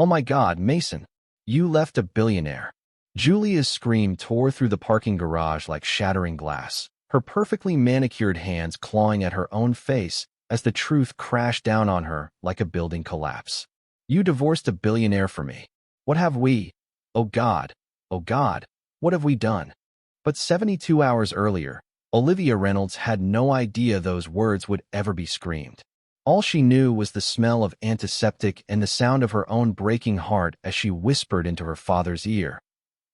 Oh my God, Mason, you left a billionaire. Julia's scream tore through the parking garage like shattering glass, her perfectly manicured hands clawing at her own face as the truth crashed down on her like a building collapse. You divorced a billionaire for me. What have we? Oh God, oh God, what have we done? But 72 hours earlier, Olivia Reynolds had no idea those words would ever be screamed. All she knew was the smell of antiseptic and the sound of her own breaking heart as she whispered into her father's ear,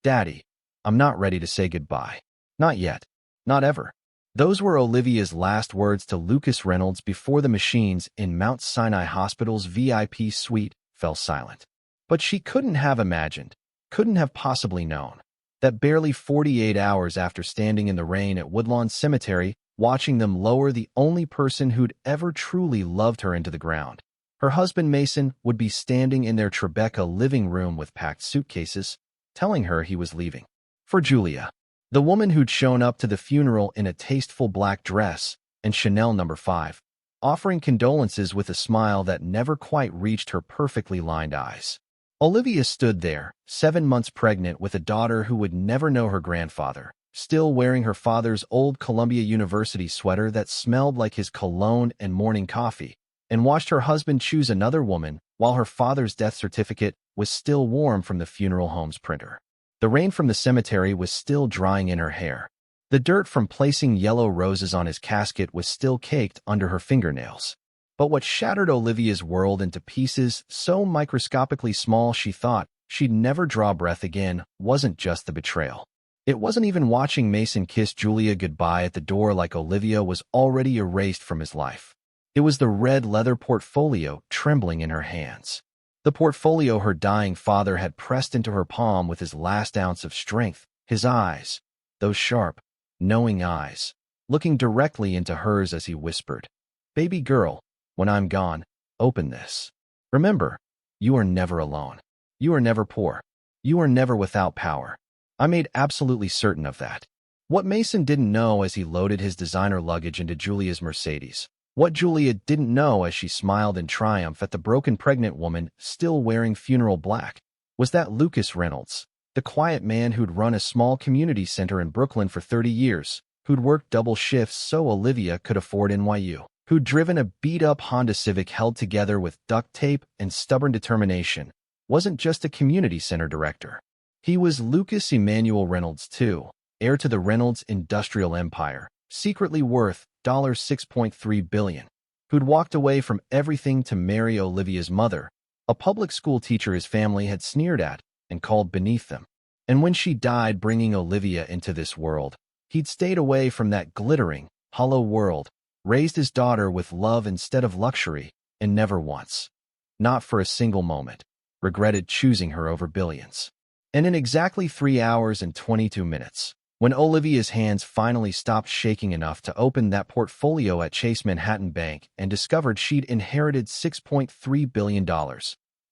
"Daddy, I'm not ready to say goodbye. Not yet. Not ever." Those were Olivia's last words to Lucas Reynolds before the machines in Mount Sinai Hospital's VIP suite fell silent. But she couldn't have imagined, couldn't have possibly known, that barely 48 hours after standing in the rain at Woodlawn Cemetery, watching them lower the only person who'd ever truly loved her into the ground, her husband Mason would be standing in their Tribeca living room with packed suitcases, telling her he was leaving. For Julia, the woman who'd shown up to the funeral in a tasteful black dress and Chanel No. 5, offering condolences with a smile that never quite reached her perfectly lined eyes. Olivia stood there, 7 months pregnant with a daughter who would never know her grandfather, still wearing her father's old Columbia University sweater that smelled like his cologne and morning coffee, and watched her husband choose another woman while her father's death certificate was still warm from the funeral home's printer. The rain from the cemetery was still drying in her hair. The dirt from placing yellow roses on his casket was still caked under her fingernails. But what shattered Olivia's world into pieces so microscopically small she thought she'd never draw breath again wasn't just the betrayal. It wasn't even watching Mason kiss Julia goodbye at the door like Olivia was already erased from his life. It was the red leather portfolio trembling in her hands. The portfolio her dying father had pressed into her palm with his last ounce of strength, his eyes, those sharp, knowing eyes, looking directly into hers as he whispered, "Baby girl, when I'm gone, open this. Remember, you are never alone. You are never poor. You are never without power." I made absolutely certain of that. What Mason didn't know as he loaded his designer luggage into Julia's Mercedes, what Julia didn't know as she smiled in triumph at the broken pregnant woman still wearing funeral black, was that Lucas Reynolds, the quiet man who'd run a small community center in Brooklyn for 30 years, who'd worked double shifts so Olivia could afford NYU, who'd driven a beat-up Honda Civic held together with duct tape and stubborn determination, wasn't just a community center director. He was Lucas Emmanuel Reynolds, too, heir to the Reynolds industrial empire, secretly worth $6.3 billion, who'd walked away from everything to marry Olivia's mother, a public school teacher his family had sneered at and called beneath them. And when she died bringing Olivia into this world, he'd stayed away from that glittering, hollow world, raised his daughter with love instead of luxury, and never once, not for a single moment, regretted choosing her over billions. And in exactly 3 hours and 22 minutes, when Olivia's hands finally stopped shaking enough to open that portfolio at Chase Manhattan Bank and discovered she'd inherited $6.3 billion,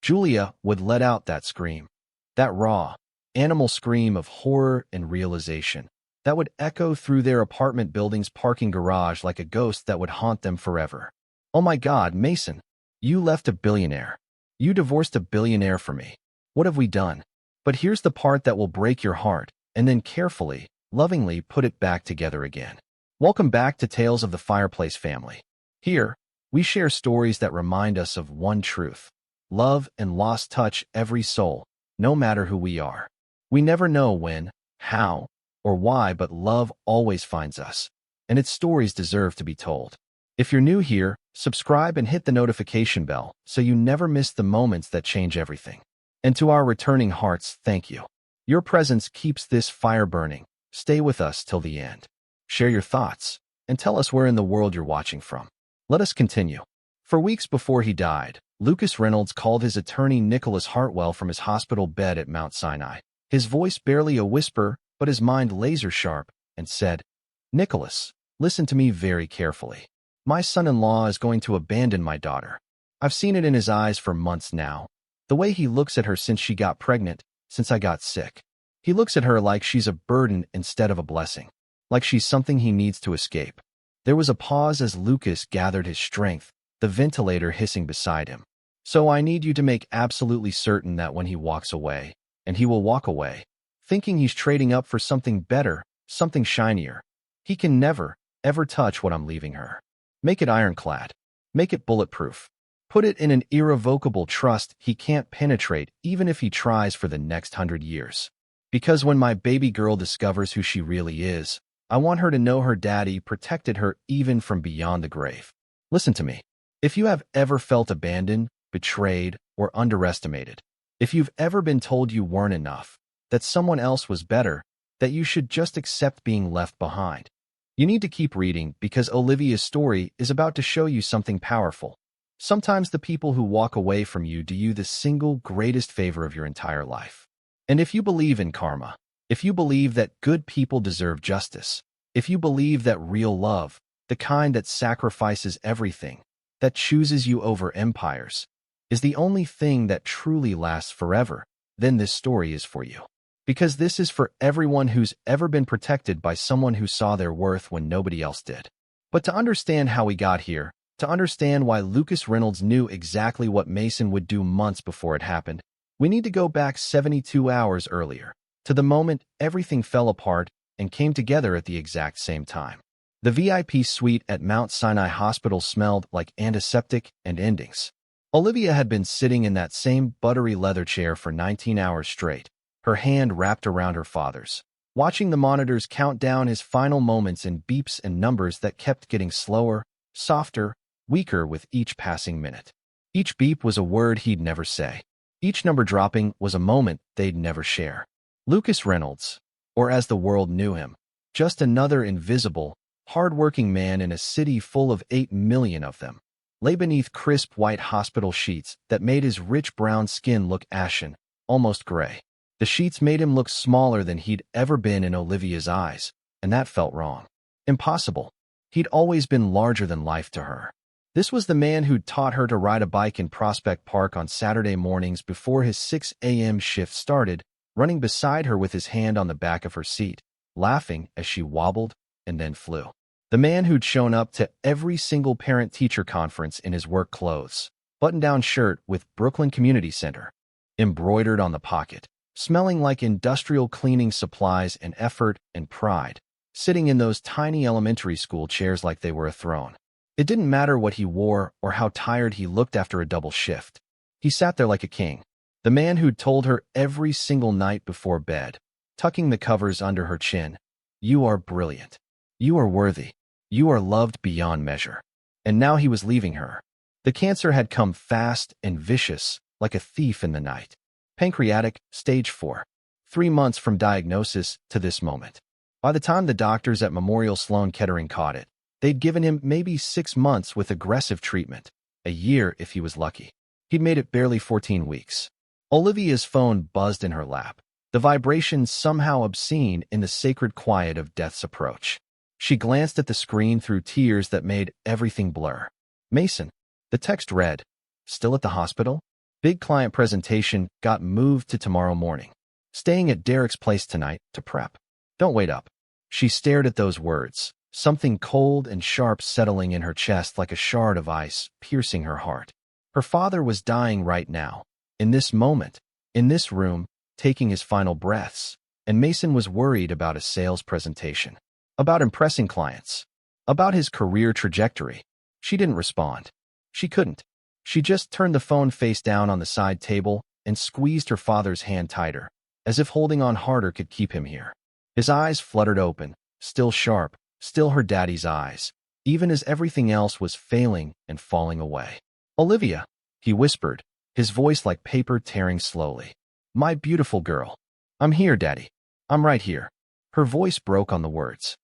Julia would let out that scream, that raw, animal scream of horror and realization that would echo through their apartment building's parking garage like a ghost that would haunt them forever. "Oh my God, Mason, you left a billionaire. You divorced a billionaire for me. What have we done?" But here's the part that will break your heart, and then carefully, lovingly put it back together again. Welcome back to Tales of the Fireplace family. Here, we share stories that remind us of one truth. Love and loss touch every soul, no matter who we are. We never know when, how, or why, but love always finds us, and its stories deserve to be told. If you're new here, subscribe and hit the notification bell so you never miss the moments that change everything. And to our returning hearts, thank you. Your presence keeps this fire burning. Stay with us till the end. Share your thoughts, and tell us where in the world you're watching from. Let us continue. For weeks before he died, Lucas Reynolds called his attorney Nicholas Hartwell from his hospital bed at Mount Sinai, his voice barely a whisper, but his mind laser-sharp, and said, "Nicholas, listen to me very carefully. My son-in-law is going to abandon my daughter. I've seen it in his eyes for months now. The way he looks at her since she got pregnant, since I got sick. He looks at her like she's a burden instead of a blessing, like she's something he needs to escape." There was a pause as Lucas gathered his strength, the ventilator hissing beside him. So I need you to make absolutely certain that when he walks away, and he will walk away, thinking he's trading up for something better, something shinier, he can never, ever touch what I'm leaving her. Make it ironclad. Make it bulletproof. Put it in an irrevocable trust he can't penetrate even if he tries for the next 100 years. Because when my baby girl discovers who she really is, I want her to know her daddy protected her even from beyond the grave. Listen to me. If you have ever felt abandoned, betrayed, or underestimated, if you've ever been told you weren't enough, that someone else was better, that you should just accept being left behind, you need to keep reading because Olivia's story is about to show you something powerful. Sometimes the people who walk away from you do you the single greatest favor of your entire life. And if you believe in karma, if you believe that good people deserve justice, if you believe that real love, the kind that sacrifices everything, that chooses you over empires, is the only thing that truly lasts forever, then this story is for you. Because this is for everyone who's ever been protected by someone who saw their worth when nobody else did. But to understand how we got here, to understand why Lucas Reynolds knew exactly what Mason would do months before it happened, we need to go back 72 hours earlier, to the moment everything fell apart and came together at the exact same time. The VIP suite at Mount Sinai Hospital smelled like antiseptic and endings. Olivia had been sitting in that same buttery leather chair for 19 hours straight, her hand wrapped around her father's, watching the monitors count down his final moments in beeps and numbers that kept getting slower, softer, weaker with each passing minute. Each beep was a word he'd never say. Each number dropping was a moment they'd never share. Lucas Reynolds, or as the world knew him, just another invisible, hardworking man in a city full of 8 million of them, lay beneath crisp white hospital sheets that made his rich brown skin look ashen, almost gray. The sheets made him look smaller than he'd ever been in Olivia's eyes, and that felt wrong. Impossible. He'd always been larger than life to her. This was the man who'd taught her to ride a bike in Prospect Park on Saturday mornings before his 6 a.m. shift started, running beside her with his hand on the back of her seat, laughing as she wobbled and then flew. The man who'd shown up to every single parent-teacher conference in his work clothes, button-down shirt with Brooklyn Community Center embroidered on the pocket, smelling like industrial cleaning supplies and effort and pride, sitting in those tiny elementary school chairs like they were a throne. It didn't matter what he wore or how tired he looked after a double shift. He sat there like a king, the man who'd told her every single night before bed, tucking the covers under her chin, "You are brilliant. You are worthy. You are loved beyond measure." And now he was leaving her. The cancer had come fast and vicious, like a thief in the night. Pancreatic, stage 4. 3 months from diagnosis to this moment. By the time the doctors at Memorial Sloan Kettering caught it, they'd given him maybe 6 months with aggressive treatment, a year if he was lucky. He'd made it barely 14 weeks. Olivia's phone buzzed in her lap, the vibration somehow obscene in the sacred quiet of death's approach. She glanced at the screen through tears that made everything blur. Mason. The text read, "Still at the hospital? Big client presentation got moved to tomorrow morning. Staying at Derek's place tonight to prep. Don't wait up." She stared at those words, something cold and sharp settling in her chest like a shard of ice, piercing her heart. Her father was dying right now, in this moment, in this room, taking his final breaths, and Mason was worried about a sales presentation, about impressing clients, about his career trajectory. She didn't respond. She couldn't. She just turned the phone face down on the side table and squeezed her father's hand tighter, as if holding on harder could keep him here. His eyes fluttered open, still sharp, still her daddy's eyes, even as everything else was failing and falling away. "Olivia," he whispered, his voice like paper tearing slowly. "My beautiful girl. I'm here, Daddy. I'm right here." Her voice broke on the words.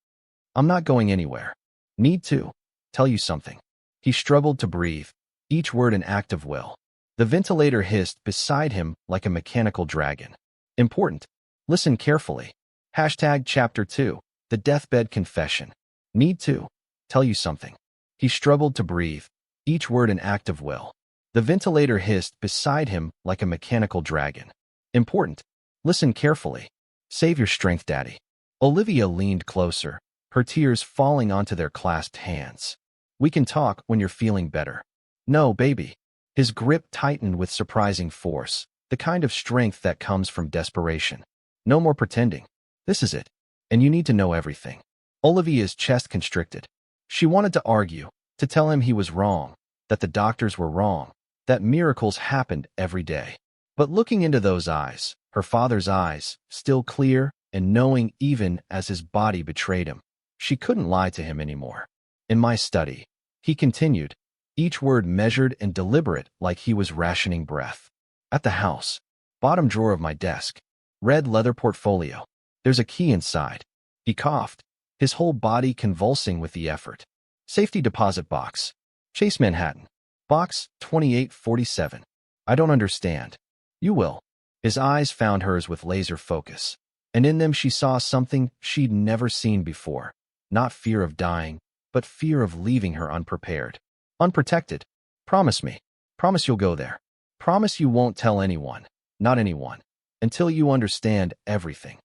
"I'm not going anywhere. Need to tell you something." He struggled to breathe, each word an act of will. The ventilator hissed beside him like a mechanical dragon. "Important. Listen carefully. Chapter 2, the deathbed confession. Need to tell you something." He struggled to breathe, each word an act of will. The ventilator hissed beside him like a mechanical dragon. "Important. Listen carefully. Save your strength, Daddy." Olivia leaned closer, her tears falling onto their clasped hands. "We can talk when you're feeling better." "No, baby. His grip tightened with surprising force, the kind of strength that comes from desperation. No more pretending. This is it. And you need to know everything. Olivia's chest constricted. She wanted to argue, to tell him he was wrong, that the doctors were wrong, that miracles happened every day. But looking into those eyes, her father's eyes, still clear and knowing even as his body betrayed him, she couldn't lie to him anymore. In my study, he continued, each word measured and deliberate like he was rationing breath. At the house, bottom drawer of my desk, red leather portfolio. There's a key inside. He coughed, his whole body convulsing with the effort. Safety deposit box. Chase Manhattan. Box 2847. I don't understand. You will. His eyes found hers with laser focus, and in them she saw something she'd never seen before. Not fear of dying, but fear of leaving her unprepared. Unprotected. Promise me. Promise you'll go there. Promise you won't tell anyone, not anyone, until you understand everything.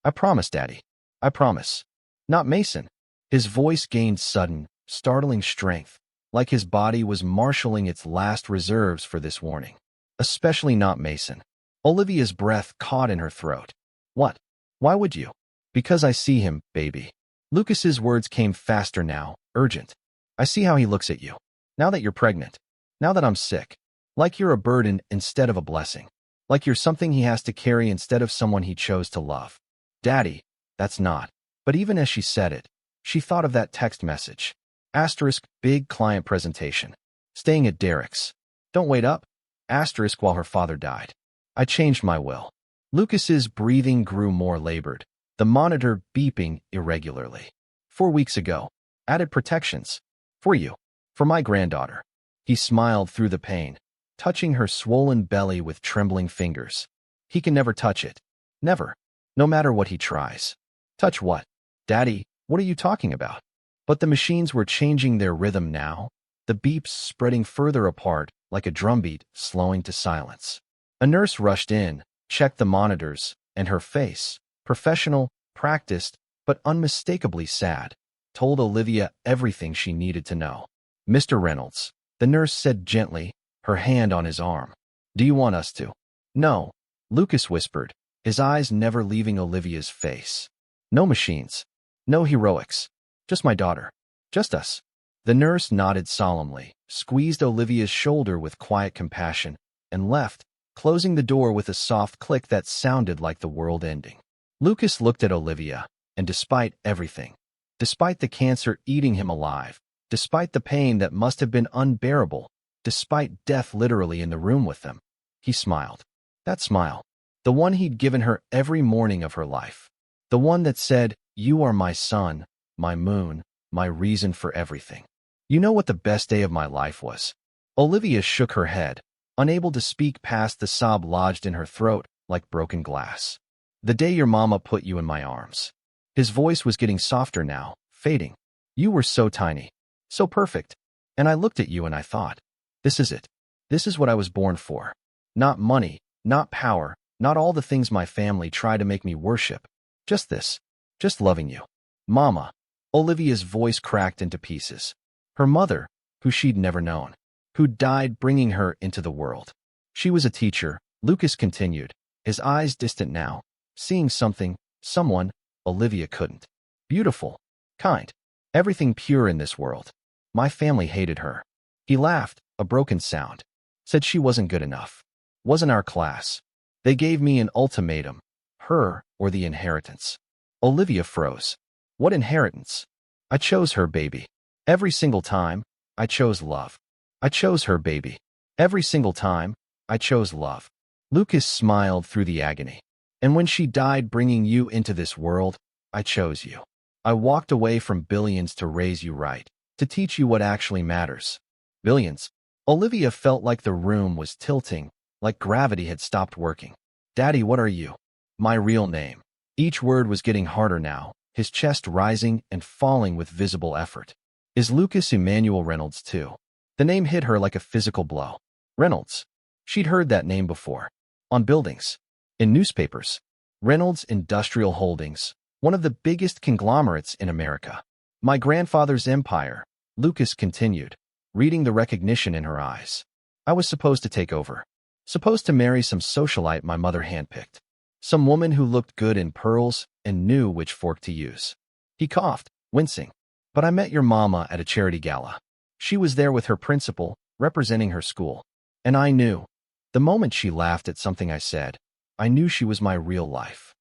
I promise, Daddy. I promise. Not Mason. His voice gained sudden, startling strength, like his body was marshaling its last reserves for this warning. Especially not Mason. Olivia's breath caught in her throat. What? Why would you? Because I see him, baby. Lucas's words came faster now, urgent. I see how he looks at you. Now that you're pregnant. Now that I'm sick. Like you're a burden instead of a blessing. Like you're something he has to carry instead of someone he chose to love. Daddy, that's not. But even as she said it, she thought of that text message. Asterisk, big client presentation. Staying at Derek's. Don't wait up. Asterisk, while her father died. I changed my will. Lucas's breathing grew more labored, the monitor beeping irregularly. 4 weeks ago. Added protections. For you. For my granddaughter. He smiled through the pain, touching her swollen belly with trembling fingers. He can never touch it. Never. No matter what he tries. Touch what? Daddy, what are you talking about? But the machines were changing their rhythm now, the beeps spreading further apart like a drumbeat slowing to silence. A nurse rushed in, checked the monitors, and her face, professional, practiced, but unmistakably sad, told Olivia everything she needed to know. Mr. Reynolds, the nurse said gently, her hand on his arm. Do you want us to? No, Lucas whispered, his eyes never leaving Olivia's face. No machines. No heroics. Just my daughter. Just us. The nurse nodded solemnly, squeezed Olivia's shoulder with quiet compassion, and left, closing the door with a soft click that sounded like the world ending. Lucas looked at Olivia, and despite everything, despite the cancer eating him alive, despite the pain that must have been unbearable, despite death literally in the room with them, he smiled. That smile. The one he'd given her every morning of her life. The one that said, "You are my sun, my moon, my reason for everything." You know what the best day of my life was? Olivia shook her head, unable to speak past the sob lodged in her throat like broken glass. The day your mama put you in my arms. His voice was getting softer now, fading. You were so tiny, so perfect. And I looked at you and I thought, this is it. This is what I was born for. Not money, not power, not all the things my family tried to make me worship. Just this. Just loving you. Mama. Olivia's voice cracked into pieces. Her mother, who she'd never known, who died bringing her into the world. She was a teacher, Lucas continued, his eyes distant now, seeing something, someone, Olivia couldn't. Beautiful. Kind. Everything pure in this world. My family hated her. He laughed, a broken sound. Said she wasn't good enough. Wasn't our class. They gave me an ultimatum. Her or the inheritance. Olivia froze. What inheritance? I chose her, baby. Every single time, I chose love. I chose her, baby. Every single time, I chose love. Lucas smiled through the agony. And when she died bringing you into this world, I chose you. I walked away from billions to raise you right, to teach you what actually matters. Billions. Olivia felt like the room was tilting, like gravity had stopped working. Daddy, what are you? My real name. Each word was getting harder now, his chest rising and falling with visible effort. Is Lucas Emmanuel Reynolds too? The name hit her like a physical blow. Reynolds. She'd heard that name before. On buildings. In newspapers. Reynolds Industrial Holdings, one of the biggest conglomerates in America. My grandfather's empire, Lucas continued, reading the recognition in her eyes. I was supposed to take over. Supposed to marry some socialite my mother handpicked. Some woman who looked good in pearls and knew which fork to use. He coughed, wincing. But I met your mama at a charity gala. She was there with her principal, representing her school. And I knew. The moment she laughed at something I said, I knew she was my real life.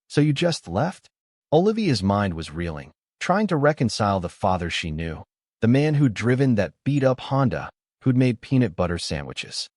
So you just left? Olivia's mind was reeling, trying to reconcile the father she knew, the man who'd driven that beat-up Honda, who'd made peanut butter sandwiches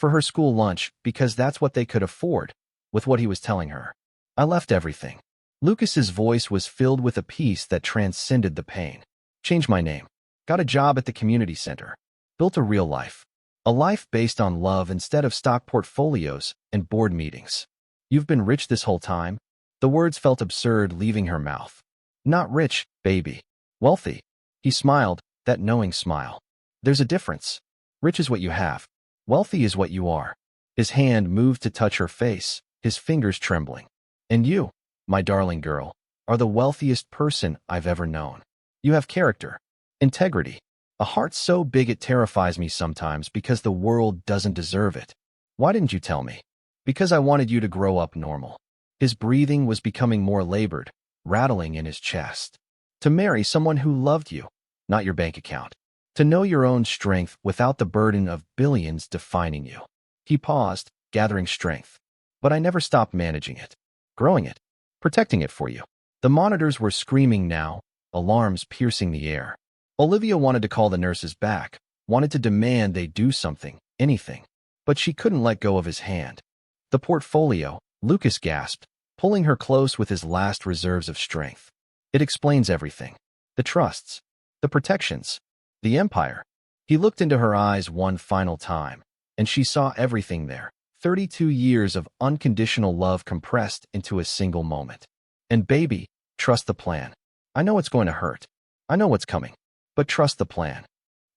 for her school lunch because that's what they could afford, with what he was telling her. I left everything. Lucas's voice was filled with a peace that transcended the pain. Changed my name. Got a job at the community center. Built a real life. A life based on love instead of stock portfolios and board meetings. You've been rich this whole time? The words felt absurd leaving her mouth. Not rich, baby. Wealthy. He smiled, that knowing smile. There's a difference. Rich is what you have. Wealthy is what you are. His hand moved to touch her face, his fingers trembling. And you, my darling girl, are the wealthiest person I've ever known. You have character, integrity, a heart so big it terrifies me sometimes because the world doesn't deserve it. Why didn't you tell me? Because I wanted you to grow up normal. His breathing was becoming more labored, rattling in his chest. To marry someone who loved you, not your bank account. To know your own strength without the burden of billions defining you. He paused, gathering strength. But I never stopped managing it, growing it, protecting it for you. The monitors were screaming now, alarms piercing the air. Olivia wanted to call the nurses back, wanted to demand they do something, anything. But she couldn't let go of his hand. The portfolio, Lucas gasped, pulling her close with his last reserves of strength. It explains everything. The trusts, the protections, the empire. He looked into her eyes one final time, and she saw everything there. 32 years of unconditional love compressed into a single moment. And baby, trust the plan. I know it's going to hurt. I know what's coming. But trust the plan.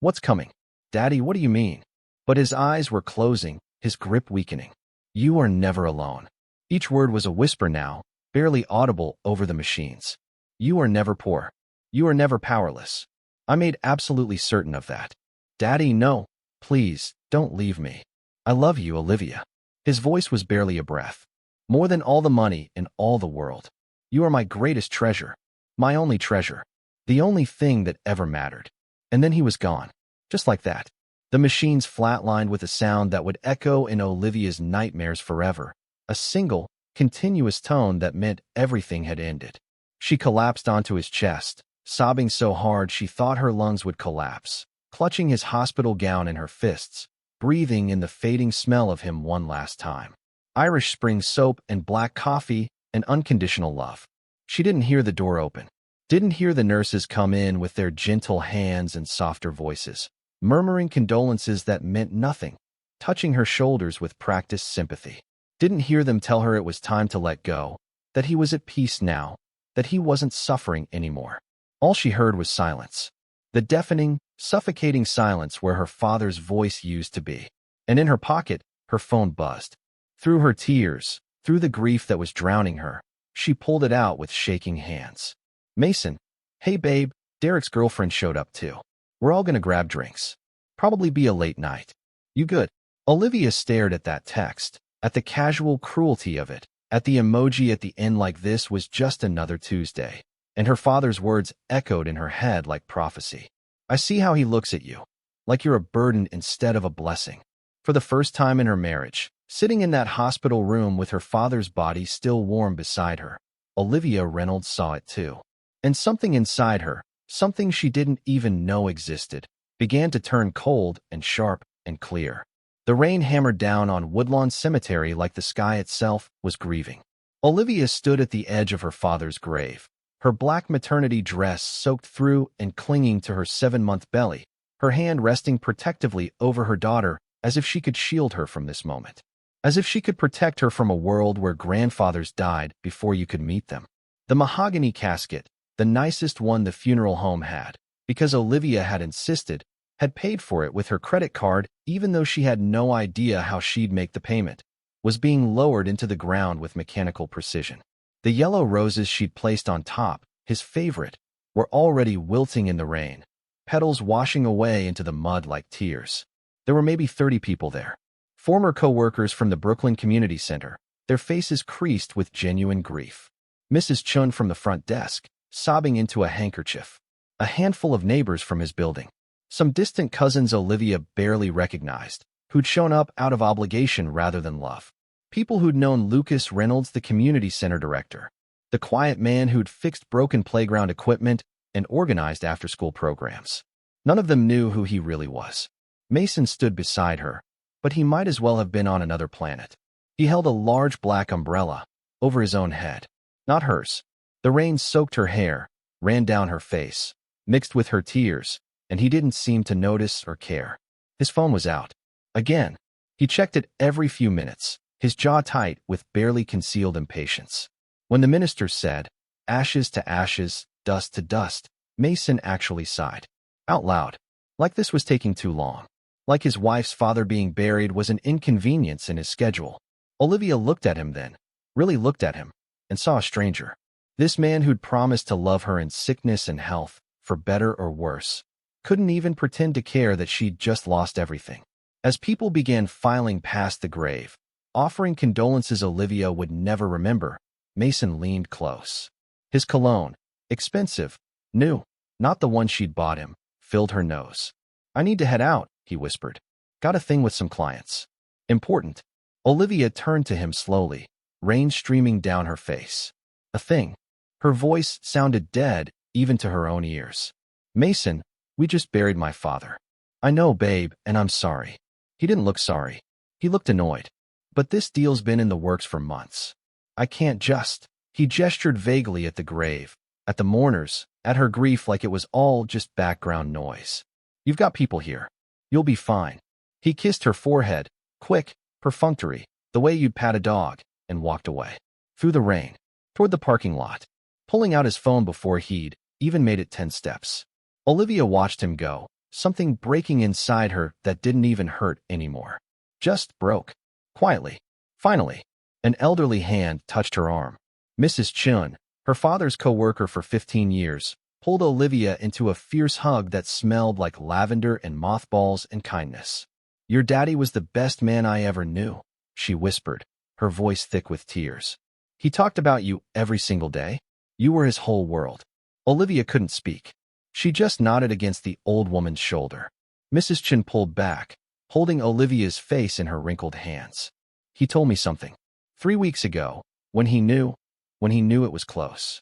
What's coming? Daddy, what do you mean? But his eyes were closing, his grip weakening. You are never alone. Each word was a whisper now, barely audible over the machines. You are never poor. You are never powerless. I made absolutely certain of that. Daddy, no. Please, don't leave me. I love you, Olivia. His voice was barely a breath. More than all the money in all the world. You are my greatest treasure. My only treasure. The only thing that ever mattered. And then he was gone. Just like that. The machines flatlined with a sound that would echo in Olivia's nightmares forever. A single, continuous tone that meant everything had ended. She collapsed onto his chest, sobbing so hard she thought her lungs would collapse, clutching his hospital gown in her fists, breathing in the fading smell of him one last time. Irish Spring soap and black coffee and unconditional love. She didn't hear the door open. Didn't hear the nurses come in with their gentle hands and softer voices, murmuring condolences that meant nothing, touching her shoulders with practiced sympathy. Didn't hear them tell her it was time to let go, that he was at peace now, that he wasn't suffering anymore. All she heard was silence. The deafening, suffocating silence where her father's voice used to be. And in her pocket, her phone buzzed. Through her tears, through the grief that was drowning her, she pulled it out with shaking hands. Mason, hey babe, Derek's girlfriend showed up too. We're all gonna grab drinks. Probably be a late night. You good? Olivia stared at that text, at the casual cruelty of it, at the emoji at the end like this was just another Tuesday. And her father's words echoed in her head like prophecy. I see how he looks at you. Like you're a burden instead of a blessing. For the first time in her marriage, sitting in that hospital room with her father's body still warm beside her, Olivia Reynolds saw it too. And something inside her, something she didn't even know existed, began to turn cold and sharp and clear. The rain hammered down on Woodlawn Cemetery like the sky itself was grieving. Olivia stood at the edge of her father's grave, her black maternity dress soaked through and clinging to her 7-month belly, her hand resting protectively over her daughter as if she could shield her from this moment. As if she could protect her from a world where grandfathers died before you could meet them. The mahogany casket, the nicest one the funeral home had, because Olivia had insisted, had paid for it with her credit card even though she had no idea how she'd make the payment, was being lowered into the ground with mechanical precision. The yellow roses she'd placed on top, his favorite, were already wilting in the rain, petals washing away into the mud like tears. There were maybe 30 people there. Former co-workers from the Brooklyn Community Center, their faces creased with genuine grief. Mrs. Chun from the front desk, sobbing into a handkerchief. A handful of neighbors from his building. Some distant cousins Olivia barely recognized, who'd shown up out of obligation rather than love. People who'd known Lucas Reynolds, the community center director. The quiet man who'd fixed broken playground equipment and organized after-school programs. None of them knew who he really was. Mason stood beside her, but he might as well have been on another planet. He held a large black umbrella over his own head, not hers. The rain soaked her hair, ran down her face, mixed with her tears, and he didn't seem to notice or care. His phone was out. Again. He checked it every few minutes, his jaw tight with barely concealed impatience. When the minister said, "Ashes to ashes, dust to dust," Mason actually sighed. Out loud. Like this was taking too long. Like his wife's father being buried was an inconvenience in his schedule. Olivia looked at him then, really looked at him, and saw a stranger. This man who'd promised to love her in sickness and health, for better or worse, couldn't even pretend to care that she'd just lost everything. As people began filing past the grave, offering condolences Olivia would never remember, Mason leaned close. His cologne, expensive, new, not the one she'd bought him, filled her nose. "I need to head out," he whispered. "Got a thing with some clients." "Important." Olivia turned to him slowly, rain streaming down her face. "A thing." Her voice sounded dead, even to her own ears. "Mason, we just buried my father." "I know, babe, and I'm sorry." He didn't look sorry. He looked annoyed. "But this deal's been in the works for months. I can't just—" He gestured vaguely at the grave, at the mourners, at her grief like it was all just background noise. "You've got people here. You'll be fine." He kissed her forehead, quick, perfunctory, the way you'd pat a dog, and walked away. Through the rain, toward the parking lot, pulling out his phone before he'd even made it 10 steps. Olivia watched him go, something breaking inside her that didn't even hurt anymore. Just broke. Quietly. Finally, an elderly hand touched her arm. Mrs. Chun, her father's co-worker for 15 years, pulled Olivia into a fierce hug that smelled like lavender and mothballs and kindness. "Your daddy was the best man I ever knew," she whispered, her voice thick with tears. "He talked about you every single day. You were his whole world." Olivia couldn't speak. She just nodded against the old woman's shoulder. Mrs. Chin pulled back, holding Olivia's face in her wrinkled hands. "He told me something. 3 weeks ago, when he knew it was close."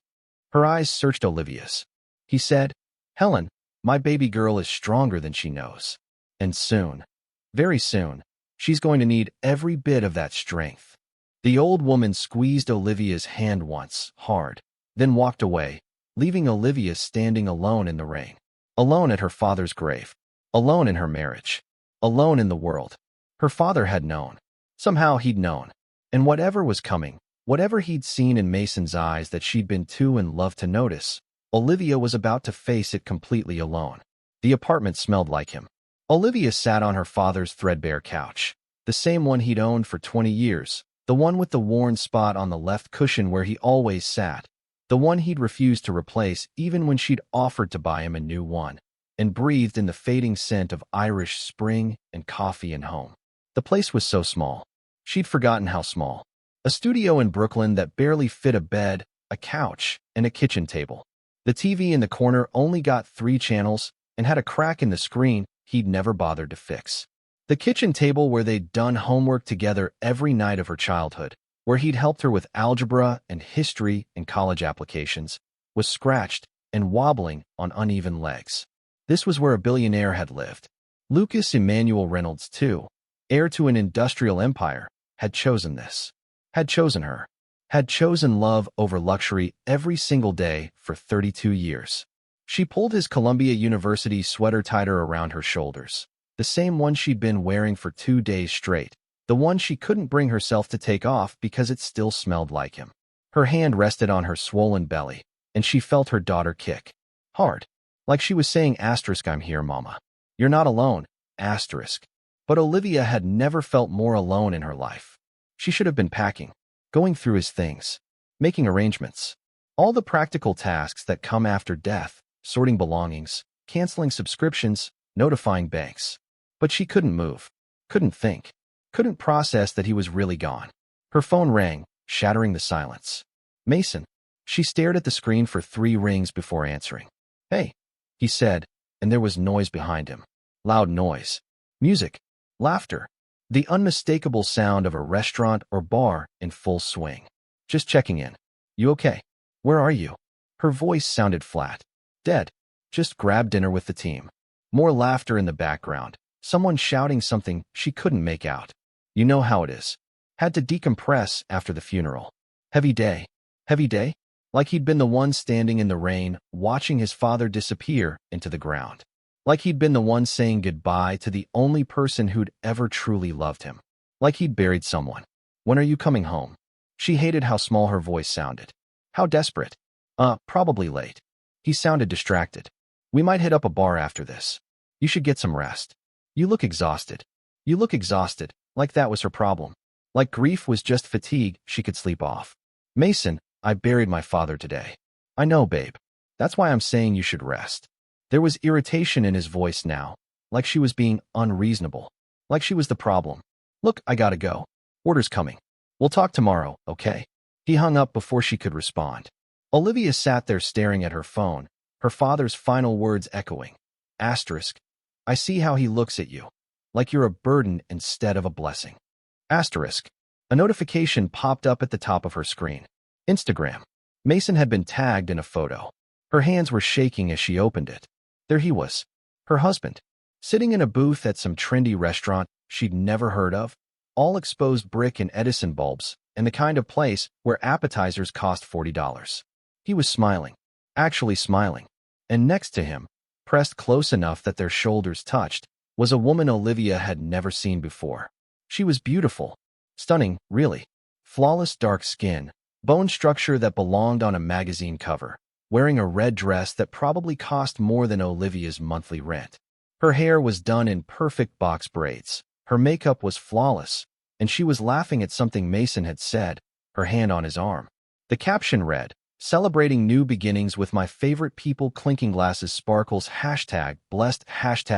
Her eyes searched Olivia's. He said, "Helen, my baby girl is stronger than she knows. And soon, very soon, she's going to need every bit of that strength." The old woman squeezed Olivia's hand once, hard, then walked away, leaving Olivia standing alone in the rain. Alone at her father's grave. Alone in her marriage. Alone in the world. Her father had known. Somehow he'd known. And whatever was coming, whatever he'd seen in Mason's eyes that she'd been too in love to notice, Olivia was about to face it completely alone. The apartment smelled like him. Olivia sat on her father's threadbare couch, the same one he'd owned for 20 years, the one with the worn spot on the left cushion where he always sat, the one he'd refused to replace even when she'd offered to buy him a new one, and breathed in the fading scent of Irish spring and coffee and home. The place was so small. She'd forgotten how small. A studio in Brooklyn that barely fit a bed, a couch, and a kitchen table. The TV in the corner only got 3 channels and had a crack in the screen he'd never bothered to fix. The kitchen table where they'd done homework together every night of her childhood, where he'd helped her with algebra and history and college applications, was scratched and wobbling on uneven legs. This was where a billionaire had lived. Lucas Emmanuel Reynolds, too, heir to an industrial empire, had chosen this. Had chosen her. Had chosen love over luxury every single day for 32 years. She pulled his Columbia University sweater tighter around her shoulders, the same one she'd been wearing for 2 days straight, the one she couldn't bring herself to take off because it still smelled like him. Her hand rested on her swollen belly, and she felt her daughter kick. Hard. Like she was saying, "I'm here, Mama. You're not alone." But Olivia had never felt more alone in her life. She should have been packing, going through his things, making arrangements. All the practical tasks that come after death, sorting belongings, canceling subscriptions, notifying banks. But she couldn't move, couldn't think, couldn't process that he was really gone. Her phone rang, shattering the silence. Mason. She stared at the screen for 3 rings before answering. "Hey," he said, and there was noise behind him. Loud noise. Music. Laughter. The unmistakable sound of a restaurant or bar in full swing. "Just checking in. You okay? Where are you?" Her voice sounded flat. "Dead. Just grabbed dinner with the team." More laughter in the background. Someone shouting something she couldn't make out. "You know how it is. Had to decompress after the funeral. Heavy day." Heavy day? Like he'd been the one standing in the rain, watching his father disappear into the ground. Like he'd been the one saying goodbye to the only person who'd ever truly loved him. Like he'd buried someone. "When are you coming home?" She hated how small her voice sounded. How desperate. Probably late." He sounded distracted. "We might hit up a bar after this. You should get some rest. You look exhausted." You look exhausted, like that was her problem. Like grief was just fatigue she could sleep off. "Mason, I buried my father today." "I know, babe. That's why I'm saying you should rest." There was irritation in his voice now, like she was being unreasonable, like she was the problem. "Look, I gotta go. Order's coming. We'll talk tomorrow, okay?" He hung up before she could respond. Olivia sat there staring at her phone, her father's final words echoing. Asterisk. "I see how he looks at you. Like you're a burden instead of a blessing." Asterisk. A notification popped up at the top of her screen. Instagram. Mason had been tagged in a photo. Her hands were shaking as she opened it. There he was, her husband, sitting in a booth at some trendy restaurant she'd never heard of, all exposed brick and Edison bulbs, and the kind of place where appetizers cost $40. He was smiling, actually smiling, and next to him, pressed close enough that their shoulders touched, was a woman Olivia had never seen before. She was beautiful, stunning, really. Flawless dark skin, bone structure that belonged on a magazine cover, wearing a red dress that probably cost more than Olivia's monthly rent. Her hair was done in perfect box braids, her makeup was flawless, and she was laughing at something Mason had said, her hand on his arm. The caption read, "Celebrating new beginnings with my favorite people, clinking glasses sparkles, #blessed,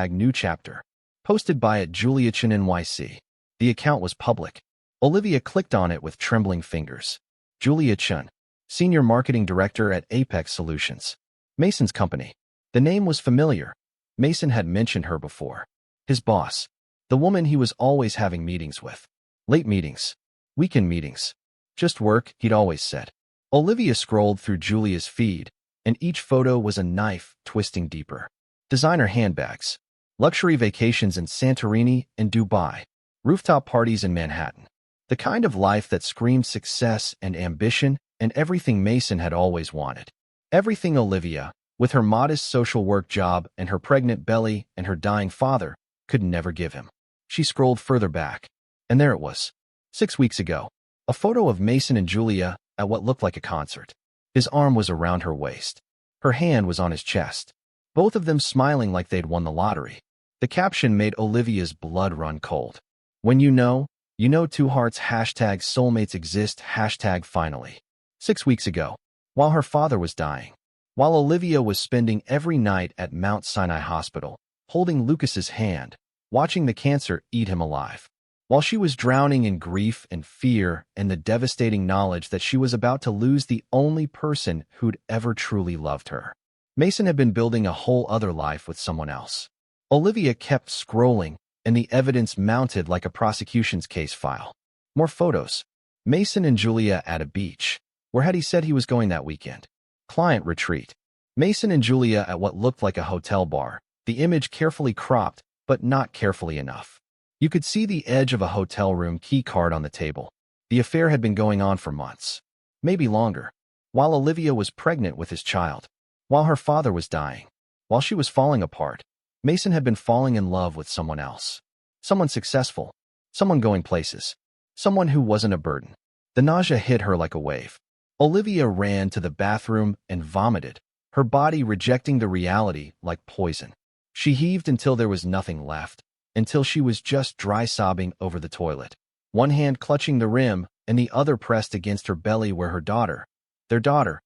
#new chapter." Posted by @JuliaChenNYC. The account was public. Olivia clicked on it with trembling fingers. Julia Chun, Senior Marketing Director at Apex Solutions. Mason's company. The name was familiar. Mason had mentioned her before. His boss. The woman he was always having meetings with. Late meetings. Weekend meetings. Just work, he'd always said. Olivia scrolled through Julia's feed, and each photo was a knife twisting deeper. Designer handbags. Luxury vacations in Santorini and Dubai. Rooftop parties in Manhattan. The kind of life that screamed success and ambition and everything Mason had always wanted. Everything Olivia, with her modest social work job and her pregnant belly and her dying father, could never give him. She scrolled further back, and there it was. 6 weeks ago. A photo of Mason and Julia at what looked like a concert. His arm was around her waist. Her hand was on his chest. Both of them smiling like they'd won the lottery. The caption made Olivia's blood run cold. "When you know 2 hearts #soulmates exist #finally." 6 weeks ago, while her father was dying, while Olivia was spending every night at Mount Sinai Hospital, holding Lucas's hand, watching the cancer eat him alive, while she was drowning in grief and fear and the devastating knowledge that she was about to lose the only person who'd ever truly loved her. Mason had been building a whole other life with someone else. Olivia kept scrolling, and the evidence mounted like a prosecution's case file. More photos. Mason and Julia at a beach. Where had he said he was going that weekend? Client retreat. Mason and Julia at what looked like a hotel bar, the image carefully cropped, but not carefully enough. You could see the edge of a hotel room key card on the table. The affair had been going on for months, maybe longer, while Olivia was pregnant with his child, while her father was dying, while she was falling apart. Mason had been falling in love with someone else. Someone successful, someone going places, someone who wasn't a burden. The nausea hit her like a wave. Olivia ran to the bathroom and vomited, her body rejecting the reality like poison. She heaved until there was nothing left, until she was just dry sobbing over the toilet, one hand clutching the rim and the other pressed against her belly where their daughter,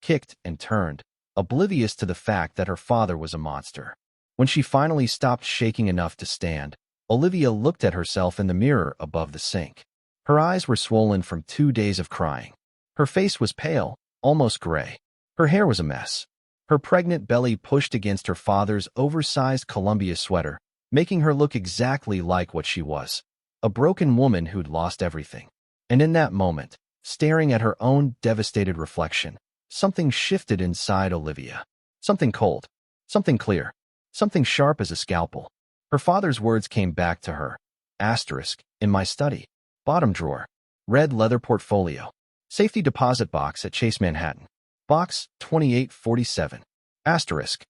kicked and turned, oblivious to the fact that her father was a monster. When she finally stopped shaking enough to stand, Olivia looked at herself in the mirror above the sink. Her eyes were swollen from 2 days of crying. Her face was pale, almost gray. Her hair was a mess. Her pregnant belly pushed against her father's oversized Columbia sweater, making her look exactly like what she was, a broken woman who'd lost everything. And in that moment, staring at her own devastated reflection, something shifted inside Olivia. Something cold, something clear, something sharp as a scalpel. Her father's words came back to her. Asterisk, in my study. Bottom drawer. Red leather portfolio. Safety deposit box at Chase Manhattan. Box 2847. Asterisk.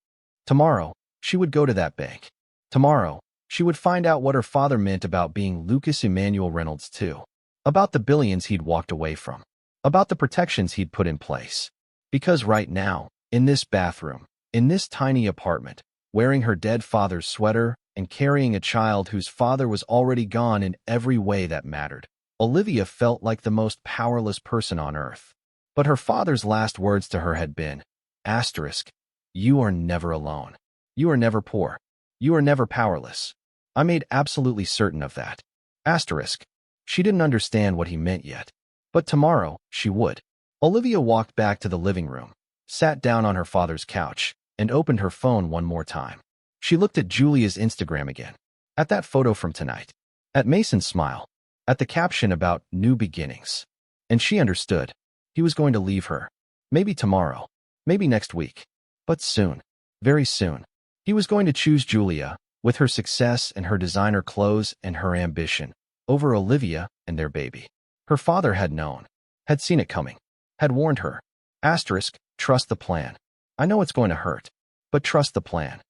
Tomorrow, she would go to that bank. Tomorrow, she would find out what her father meant about being Lucas Emmanuel Reynolds too. About the billions he'd walked away from. About the protections he'd put in place. Because right now, in this bathroom, in this tiny apartment, wearing her dead father's sweater and carrying a child whose father was already gone in every way that mattered, Olivia felt like the most powerless person on earth. But her father's last words to her had been, asterisk, you are never alone. You are never poor. You are never powerless. I made absolutely certain of that. Asterisk. She didn't understand what he meant yet. But tomorrow, she would. Olivia walked back to the living room, sat down on her father's couch, and opened her phone one more time. She looked at Julia's Instagram again. At that photo from tonight. At Mason's smile. At the caption about new beginnings. And she understood. He was going to leave her. Maybe tomorrow. Maybe next week. But soon. Very soon. He was going to choose Julia, with her success and her designer clothes and her ambition, over Olivia and their baby. Her father had known. Had seen it coming. Had warned her. Asterisk, trust the plan. I know it's going to hurt. But trust the plan.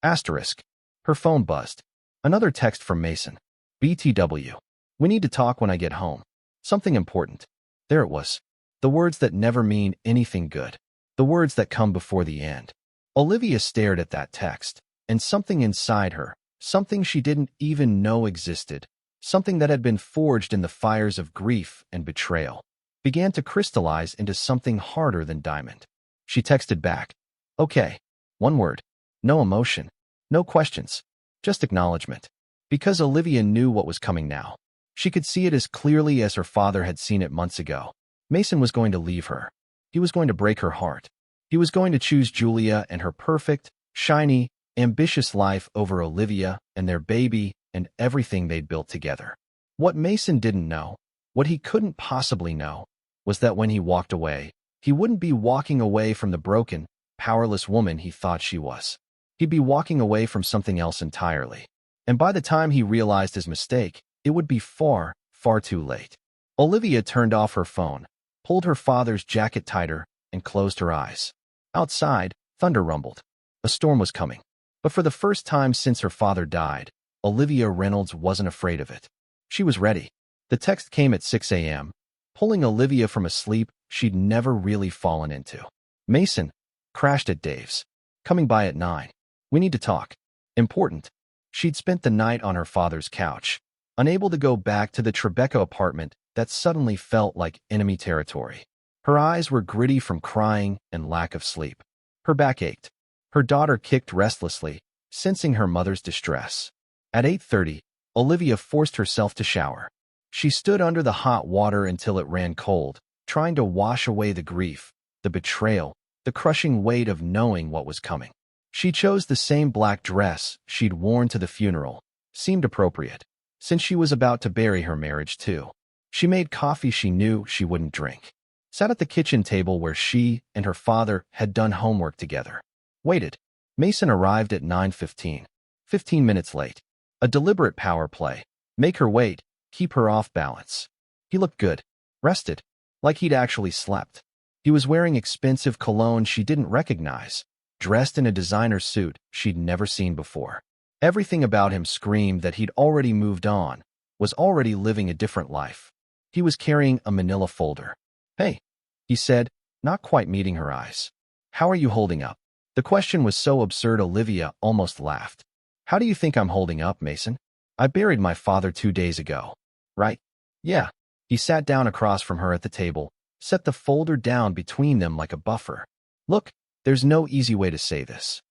Asterisk. Her phone buzzed. Another text from Mason. BTW. We need to talk when I get home. Something important. There it was. The words that never mean anything good. The words that come before the end. Olivia stared at that text, and something inside her, something she didn't even know existed, something that had been forged in the fires of grief and betrayal, began to crystallize into something harder than diamond. She texted back. Okay. One word. No emotion. No questions. Just acknowledgement. Because Olivia knew what was coming now. She could see it as clearly as her father had seen it months ago. Mason was going to leave her. He was going to break her heart. He was going to choose Julia and her perfect, shiny, ambitious life over Olivia and their baby and everything they'd built together. What Mason didn't know, what he couldn't possibly know, was that when he walked away, he wouldn't be walking away from the broken, powerless woman he thought she was. He'd be walking away from something else entirely. And by the time he realized his mistake, it would be far, far too late. Olivia turned off her phone, pulled her father's jacket tighter, and closed her eyes. Outside, thunder rumbled. A storm was coming. But for the first time since her father died, Olivia Reynolds wasn't afraid of it. She was ready. The text came at 6 a.m., pulling Olivia from a sleep she'd never really fallen into. Mason, crashed at Dave's. Coming by at 9. We need to talk. Important. She'd spent the night on her father's couch, unable to go back to the Tribeca apartment that suddenly felt like enemy territory. Her eyes were gritty from crying and lack of sleep. Her back ached. Her daughter kicked restlessly, sensing her mother's distress. At 8:30, Olivia forced herself to shower. She stood under the hot water until it ran cold, trying to wash away the grief, the betrayal, the crushing weight of knowing what was coming. She chose the same black dress she'd worn to the funeral. Seemed appropriate, since she was about to bury her marriage too. She made coffee she knew she wouldn't drink. Sat at the kitchen table where she and her father had done homework together. Waited. Mason arrived at 9:15. 15 minutes late. A deliberate power play. Make her wait, keep her off balance. He looked good. Rested. Like he'd actually slept. He was wearing expensive cologne she didn't recognize. Dressed in a designer suit she'd never seen before. Everything about him screamed that he'd already moved on, was already living a different life. He was carrying a manila folder. Hey, he said, not quite meeting her eyes. How are you holding up? The question was so absurd Olivia almost laughed. How do you think I'm holding up, Mason? I buried my father 2 days ago. Right? Yeah. He sat down across from her at the table, set the folder down between them like a buffer. Look, there's no easy way to say this.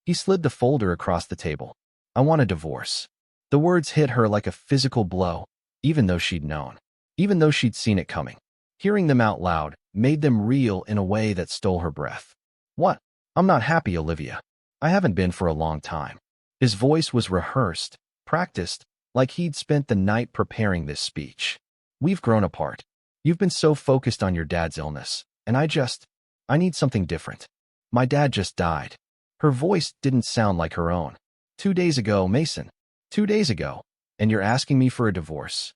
He slid the folder across the table. I want a divorce. The words hit her like a physical blow, even though she'd known, even though she'd seen it coming. Hearing them out loud made them real in a way that stole her breath. What? I'm not happy, Olivia. I haven't been for a long time. His voice was rehearsed, practiced, like he'd spent the night preparing this speech. We've grown apart. You've been so focused on your dad's illness, and I need something different. My dad just died. Her voice didn't sound like her own. 2 days ago, Mason. 2 days ago. And you're asking me for a divorce.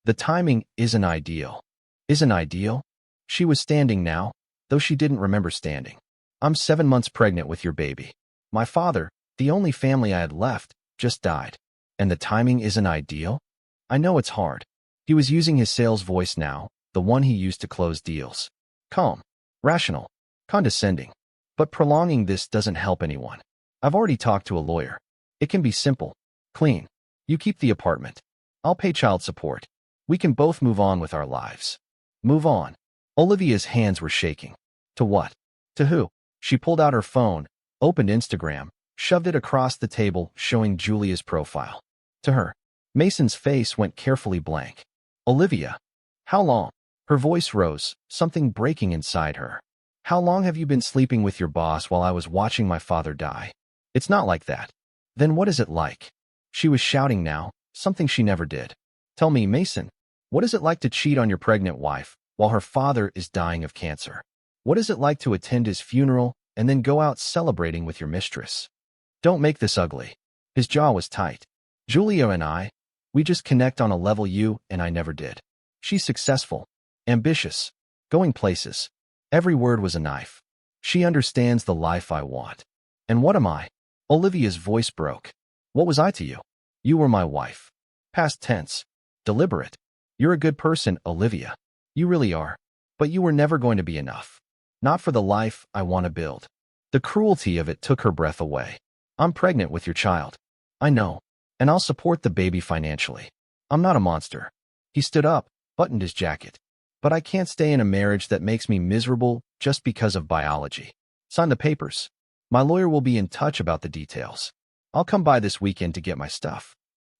The timing isn't ideal. Isn't ideal? She was standing now, though she didn't remember standing. I'm 7 months pregnant with your baby. My father, the only family I had left, just died. And the timing isn't ideal? I know it's hard. He was using his sales voice now, the one he used to close deals. Calm, rational, condescending. But prolonging this doesn't help anyone. I've already talked to a lawyer. It can be simple, clean. You keep the apartment. I'll pay child support. We can both move on with our lives. Move on. Olivia's hands were shaking. To what? To who? She pulled out her phone, opened Instagram, shoved it across the table, showing Julia's profile. To her. Mason's face went carefully blank. Olivia. How long? Her voice rose, something breaking inside her. How long have you been sleeping with your boss while I was watching my father die? It's not like that. Then what is it like? She was shouting now, something she never did. Tell me, Mason, what is it like to cheat on your pregnant wife while her father is dying of cancer? What is it like to attend his funeral and then go out celebrating with your mistress? Don't make this ugly. His jaw was tight. Julia and we just connect on a level you and I never did. She's successful, ambitious, going places. Every word was a knife. She understands the life I want. And what am I? Olivia's voice broke. What was I to you? You were my wife. Past tense. Deliberate. You're a good person, Olivia. You really are. But you were never going to be enough. Not for the life I want to build. The cruelty of it took her breath away. I'm pregnant with your child. I know. And I'll support the baby financially. I'm not a monster. He stood up, buttoned his jacket. But I can't stay in a marriage that makes me miserable just because of biology. Sign the papers. My lawyer will be in touch about the details. I'll come by this weekend to get my stuff.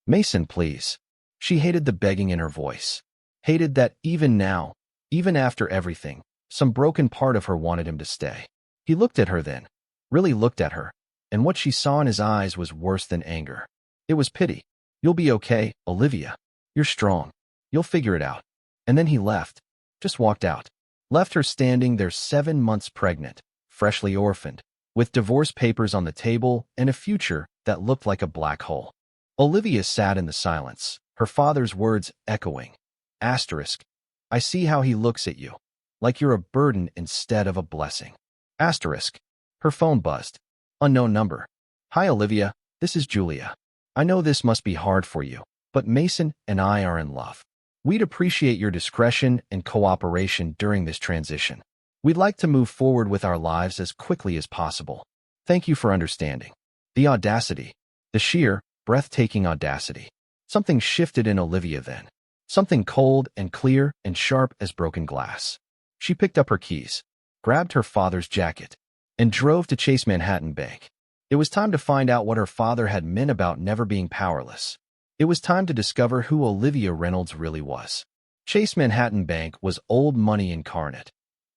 Mason, please. She hated the begging in her voice. Hated that even now, even after everything, some broken part of her wanted him to stay. He looked at her then, really looked at her, and what she saw in his eyes was worse than anger. It was pity. You'll be okay, Olivia. You're strong. You'll figure it out. And then he left. Just walked out. Left her standing there 7 months pregnant, freshly orphaned, with divorce papers on the table and a future that looked like a black hole. Olivia sat in the silence, her father's words echoing. Asterisk. I see how he looks at you. Like you're a burden instead of a blessing. Asterisk. Her phone buzzed. Unknown number. Hi, Olivia. This is Julia. I know this must be hard for you, but Mason and I are in love. We'd appreciate your discretion and cooperation during this transition. We'd like to move forward with our lives as quickly as possible. Thank you for understanding. The audacity. The sheer, breathtaking audacity. Something shifted in Olivia then. Something cold and clear and sharp as broken glass. She picked up her keys, grabbed her father's jacket, and drove to Chase Manhattan Bank. It was time to find out what her father had meant about never being powerless. It was time to discover who Olivia Reynolds really was. Chase Manhattan Bank was old money incarnate.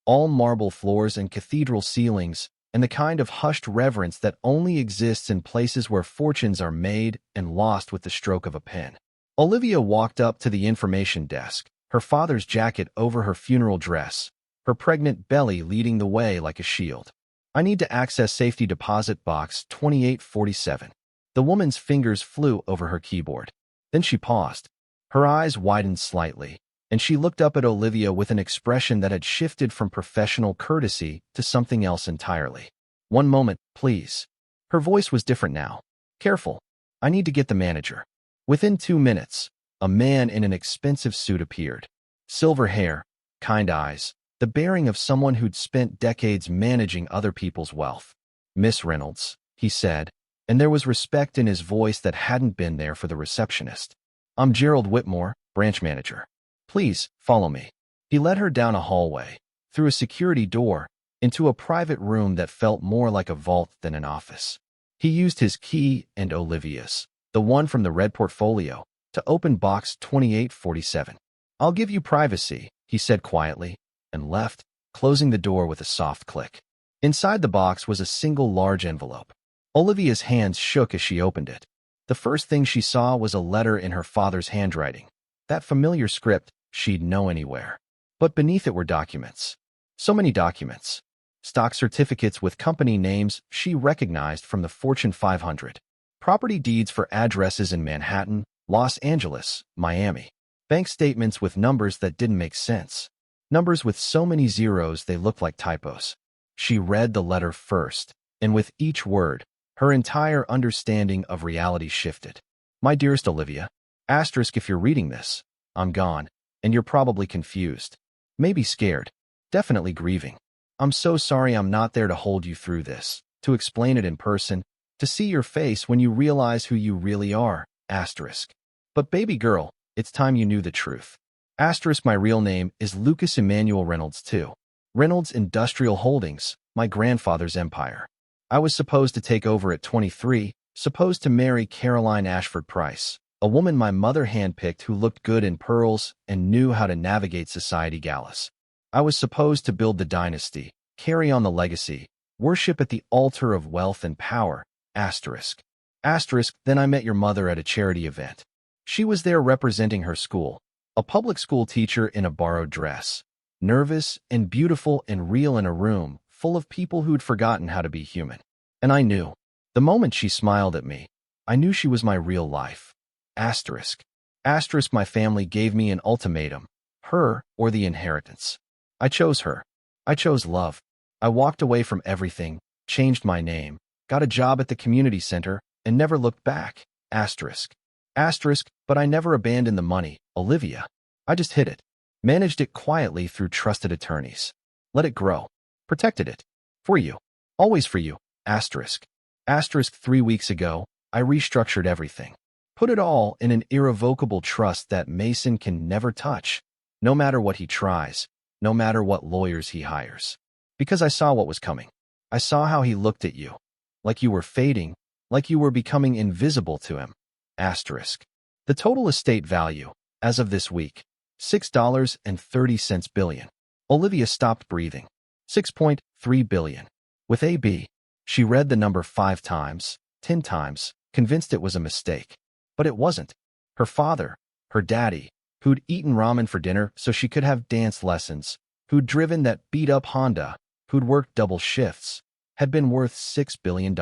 All marble floors and cathedral ceilings, and the kind of hushed reverence that only exists in places where fortunes are made and lost with the stroke of a pen. Olivia walked up to the information desk, her father's jacket over her funeral dress, her pregnant belly leading the way like a shield. I need to access safety deposit box 2847. The woman's fingers flew over her keyboard. Then she paused. Her eyes widened slightly, and she looked up at Olivia with an expression that had shifted from professional courtesy to something else entirely. One moment, please. Her voice was different now. Careful. I need to get the manager. Within 2 minutes, a man in an expensive suit appeared. Silver hair, kind eyes, the bearing of someone who'd spent decades managing other people's wealth. Miss Reynolds, he said, and there was respect in his voice that hadn't been there for the receptionist. I'm Gerald Whitmore, branch manager. Please, follow me. He led her down a hallway, through a security door, into a private room that felt more like a vault than an office. He used his key and Olivia's. the one from the red portfolio, to open box 2847. I'll give you privacy, he said quietly, and left, closing the door with a soft click. Inside the box was a single large envelope. Olivia's hands shook as she opened it. The first thing she saw was a letter in her father's handwriting, that familiar script she'd know anywhere. But beneath it were documents. So many documents. Stock certificates with company names she recognized from the Fortune 500. Property deeds for addresses in Manhattan, Los Angeles, Miami. Bank statements with numbers that didn't make sense. Numbers with so many zeros they looked like typos. She read the letter first, and with each word, her entire understanding of reality shifted. My dearest Olivia, asterisk if you're reading this, I'm gone, and you're probably confused. Maybe scared. Definitely grieving. I'm so sorry I'm not there to hold you through this, to explain it in person, to see your face when you realize who you really are, asterisk. But baby girl, it's time you knew the truth. Asterisk my real name is Lucas Emmanuel Reynolds too. Reynolds Industrial Holdings, my grandfather's empire. I was supposed to take over at 23, supposed to marry Caroline Ashford Price, a woman my mother handpicked who looked good in pearls and knew how to navigate society galas. I was supposed to build the dynasty, carry on the legacy, worship at the altar of wealth and power, asterisk. Asterisk, then I met your mother at a charity event. She was there representing her school, a public school teacher in a borrowed dress, nervous and beautiful and real in a room full of people who'd forgotten how to be human. And I knew. The moment she smiled at me, I knew she was my real life. Asterisk. Asterisk my family gave me an ultimatum, her or the inheritance. I chose her. I chose love. I walked away from everything, changed my name, got a job at the community center, and never looked back. Asterisk. Asterisk, but I never abandoned the money, Olivia. I just hid it. Managed it quietly through trusted attorneys. Let it grow. Protected it. For you. Always for you. Asterisk. Asterisk 3 weeks ago, I restructured everything. Put it all in an irrevocable trust that Mason can never touch, no matter what he tries, no matter what lawyers he hires. Because I saw what was coming. I saw how he looked at you. Like you were fading, like you were becoming invisible to him. Asterisk. The total estate value, as of this week, $6.30 billion. Olivia stopped breathing. 6.3 billion. With AB, she read the number 5 times, 10 times, convinced it was a mistake. But it wasn't. Her father, her daddy, who'd eaten ramen for dinner so she could have dance lessons, who'd driven that beat-up Honda, who'd worked double shifts, had been worth $6 billion.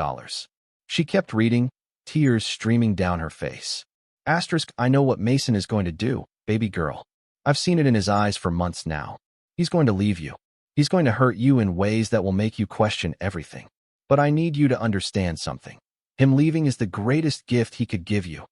She kept reading, tears streaming down her face. Asterisk, I know what Mason is going to do, baby girl. I've seen it in his eyes for months now. He's going to leave you. He's going to hurt you in ways that will make you question everything. But I need you to understand something. Him leaving is the greatest gift he could give you.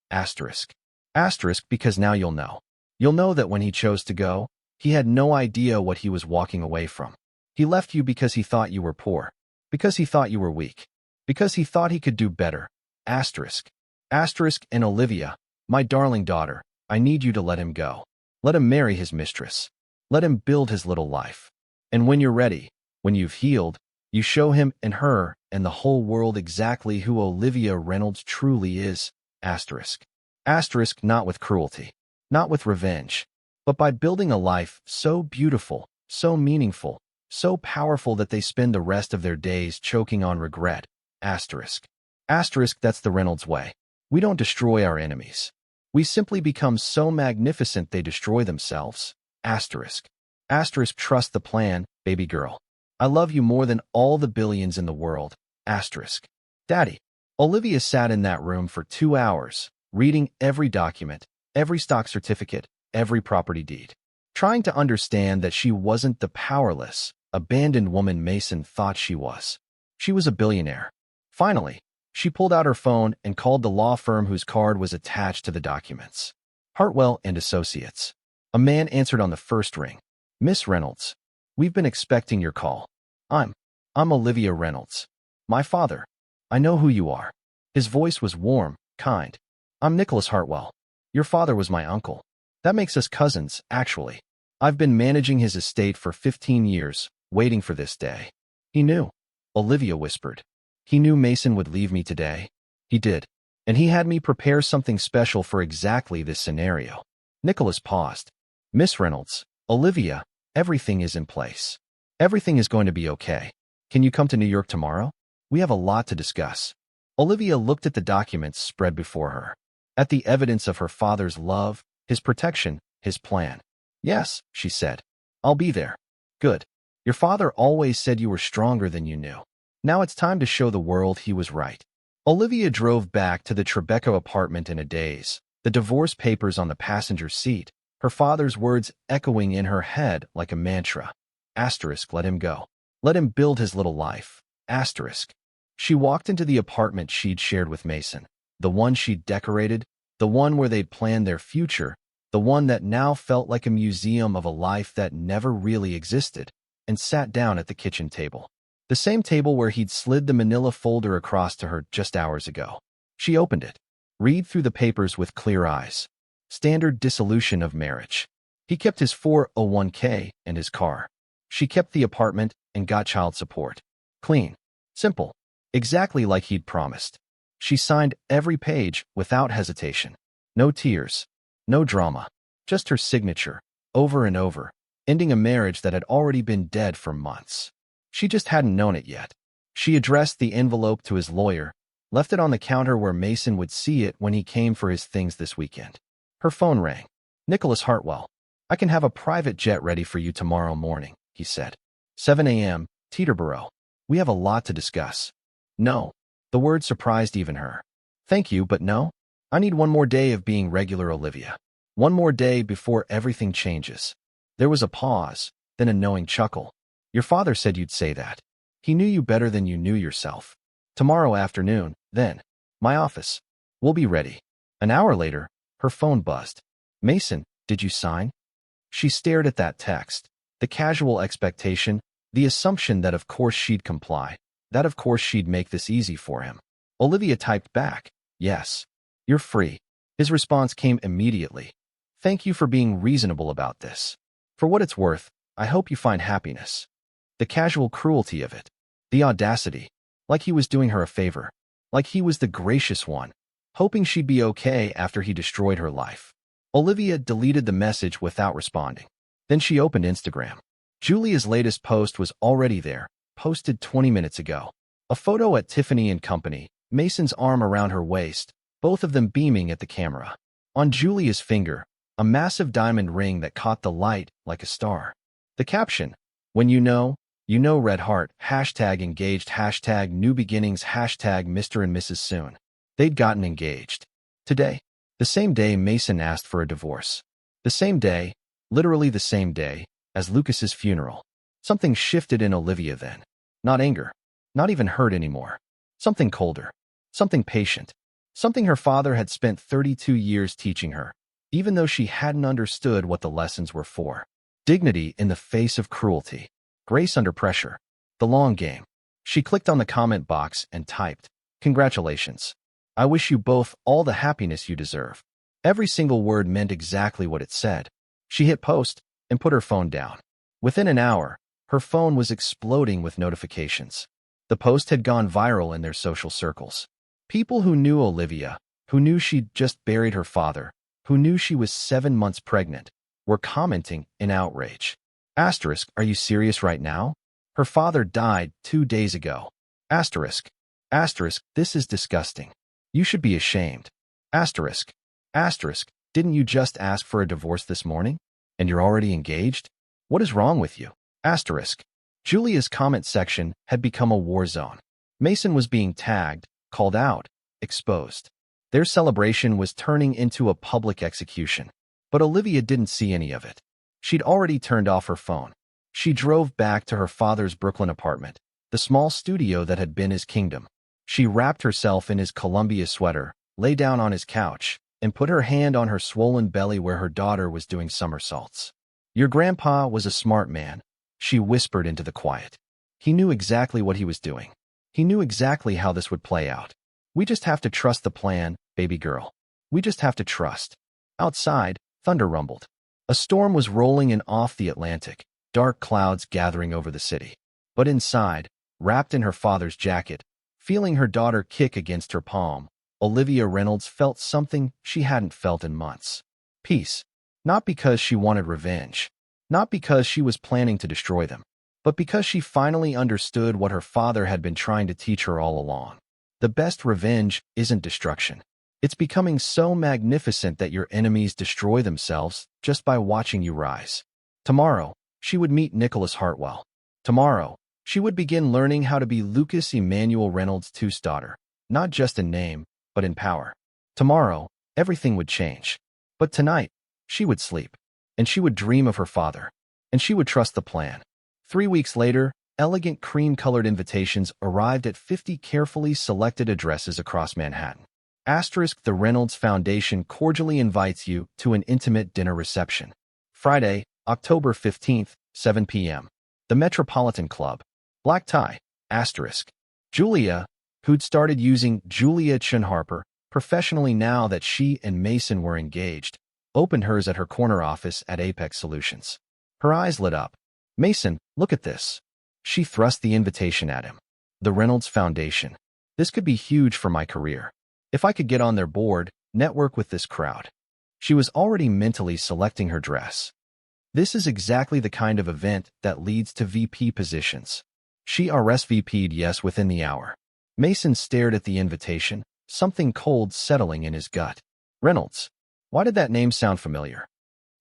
Asterisk. Asterisk because now you'll know. You'll know that when he chose to go, he had no idea what he was walking away from. He left you because he thought you were poor. Because he thought you were weak. Because he thought he could do better. Asterisk. Asterisk and Olivia, my darling daughter, I need you to let him go. Let him marry his mistress. Let him build his little life. And when you're ready, when you've healed, you show him and her and the whole world exactly who Olivia Reynolds truly is. Asterisk. Asterisk not with cruelty, not with revenge, but by building a life so beautiful, so meaningful, so powerful that they spend the rest of their days choking on regret. Asterisk. Asterisk that's the Reynolds way. We don't destroy our enemies. We simply become so magnificent they destroy themselves. Asterisk. Asterisk trust the plan, baby girl. I love you more than all the billions in the world. Asterisk. Daddy. Olivia sat in that room for 2 hours, reading every document, every stock certificate, every property deed, trying to understand that she wasn't the powerless, abandoned woman Mason thought she was. She was a billionaire. Finally, she pulled out her phone and called the law firm whose card was attached to the documents. Hartwell and Associates. A man answered on the first ring. Miss Reynolds, we've been expecting your call. I'm Olivia Reynolds. My father. I know who you are. His voice was warm, kind. I'm Nicholas Hartwell. Your father was my uncle. That makes us cousins, actually. I've been managing his estate for 15 years, waiting for this day. He knew. Olivia whispered. He knew Mason would leave me today. He did. And he had me prepare something special for exactly this scenario. Nicholas paused. Miss Reynolds, Olivia, everything is in place. Everything is going to be okay. Can you come to New York tomorrow? We have a lot to discuss. Olivia looked at the documents spread before her, at the evidence of her father's love, his protection, his plan. Yes, she said. I'll be there. Good. Your father always said you were stronger than you knew. Now it's time to show the world he was right. Olivia drove back to the Tribeca apartment in a daze, the divorce papers on the passenger seat, her father's words echoing in her head like a mantra. Asterisk, let him go. Let him build his little life. Asterisk. She walked into the apartment she'd shared with Mason, the one she'd decorated, the one where they'd planned their future, the one that now felt like a museum of a life that never really existed, and sat down at the kitchen table. The same table where he'd slid the manila folder across to her just hours ago. She opened it. Read through the papers with clear eyes. Standard dissolution of marriage. He kept his 401k and his car. She kept the apartment and got child support. Clean. Simple. Exactly like he'd promised. She signed every page without hesitation. No tears. No drama. Just her signature, over and over, ending a marriage that had already been dead for months. She just hadn't known it yet. She addressed the envelope to his lawyer, left it on the counter where Mason would see it when he came for his things this weekend. Her phone rang. Nicholas Hartwell. I can have a private jet ready for you tomorrow morning, he said. 7 a.m., Teterboro. We have a lot to discuss. No. The word surprised even her. Thank you, but no. I need one more day of being regular Olivia. One more day before everything changes. There was a pause, then a knowing chuckle. Your father said you'd say that. He knew you better than you knew yourself. Tomorrow afternoon, then. My office. We'll be ready. An hour later, her phone buzzed. Mason, did you sign? She stared at that text. The casual expectation, the assumption that of course she'd comply, that of course she'd make this easy for him. Olivia typed back, yes. You're free. His response came immediately. Thank you for being reasonable about this. For what it's worth, I hope you find happiness. The casual cruelty of it. The audacity. Like he was doing her a favor. Like he was the gracious one, hoping she'd be okay after he destroyed her life. Olivia deleted the message without responding. Then she opened Instagram. Julia's latest post was already there, posted 20 minutes ago. A photo at Tiffany & Company, Mason's arm around her waist, both of them beaming at the camera. On Julia's finger, a massive diamond ring that caught the light like a star. The caption, when you know red heart, #engaged, #new beginnings, #Mr. and Mrs. Soon. They'd gotten engaged. Today. The same day Mason asked for a divorce. The same day, literally the same day, as Lucas's funeral. Something shifted in Olivia then. Not anger. Not even hurt anymore. Something colder. Something patient. Something her father had spent 32 years teaching her, even though she hadn't understood what the lessons were for. Dignity in the face of cruelty. Grace under pressure. The long game. She clicked on the comment box and typed, congratulations. I wish you both all the happiness you deserve. Every single word meant exactly what it said. She hit post and put her phone down. Within an hour, her phone was exploding with notifications. The post had gone viral in their social circles. People who knew Olivia, who knew she'd just buried her father, who knew she was 7 months pregnant, were commenting in outrage. Asterisk, are you serious right now? Her father died 2 days ago. Asterisk. Asterisk, this is disgusting. You should be ashamed. Asterisk. Asterisk, didn't you just ask for a divorce this morning? And you're already engaged? What is wrong with you? Asterisk. Julia's comment section had become a war zone. Mason was being tagged, called out, exposed. Their celebration was turning into a public execution. But Olivia didn't see any of it. She'd already turned off her phone. She drove back to her father's Brooklyn apartment, the small studio that had been his kingdom. She wrapped herself in his Columbia sweater, lay down on his couch, and put her hand on her swollen belly where her daughter was doing somersaults. Your grandpa was a smart man, she whispered into the quiet. He knew exactly what he was doing. He knew exactly how this would play out. We just have to trust the plan, baby girl. We just have to trust. Outside, thunder rumbled. A storm was rolling in off the Atlantic, dark clouds gathering over the city. But inside, wrapped in her father's jacket, feeling her daughter kick against her palm, Olivia Reynolds felt something she hadn't felt in months. Peace. Not because she wanted revenge. Not because she was planning to destroy them, but because she finally understood what her father had been trying to teach her all along. The best revenge isn't destruction. It's becoming so magnificent that your enemies destroy themselves just by watching you rise. Tomorrow, she would meet Nicholas Hartwell. Tomorrow, she would begin learning how to be Lucas Emmanuel Reynolds II's daughter, not just in name, but in power. Tomorrow, everything would change. But tonight, she would sleep, and she would dream of her father, and she would trust the plan. 3 weeks later, elegant cream-colored invitations arrived at 50 carefully selected addresses across Manhattan. The Reynolds Foundation cordially invites you to an intimate dinner reception. Friday, October 15th, 7 p.m. The Metropolitan Club. Black tie. Julia, who'd started using Julia Chun Harper professionally now that she and Mason were engaged, opened hers at her corner office at Apex Solutions. Her eyes lit up. "Mason, look at this." She thrust the invitation at him. "The Reynolds Foundation. This could be huge for my career. If I could get on their board, network with this crowd." She was already mentally selecting her dress. This is exactly the kind of event that leads to VP positions. She RSVP'd yes within the hour. Mason stared at the invitation, something cold settling in his gut. Reynolds. Why did that name sound familiar?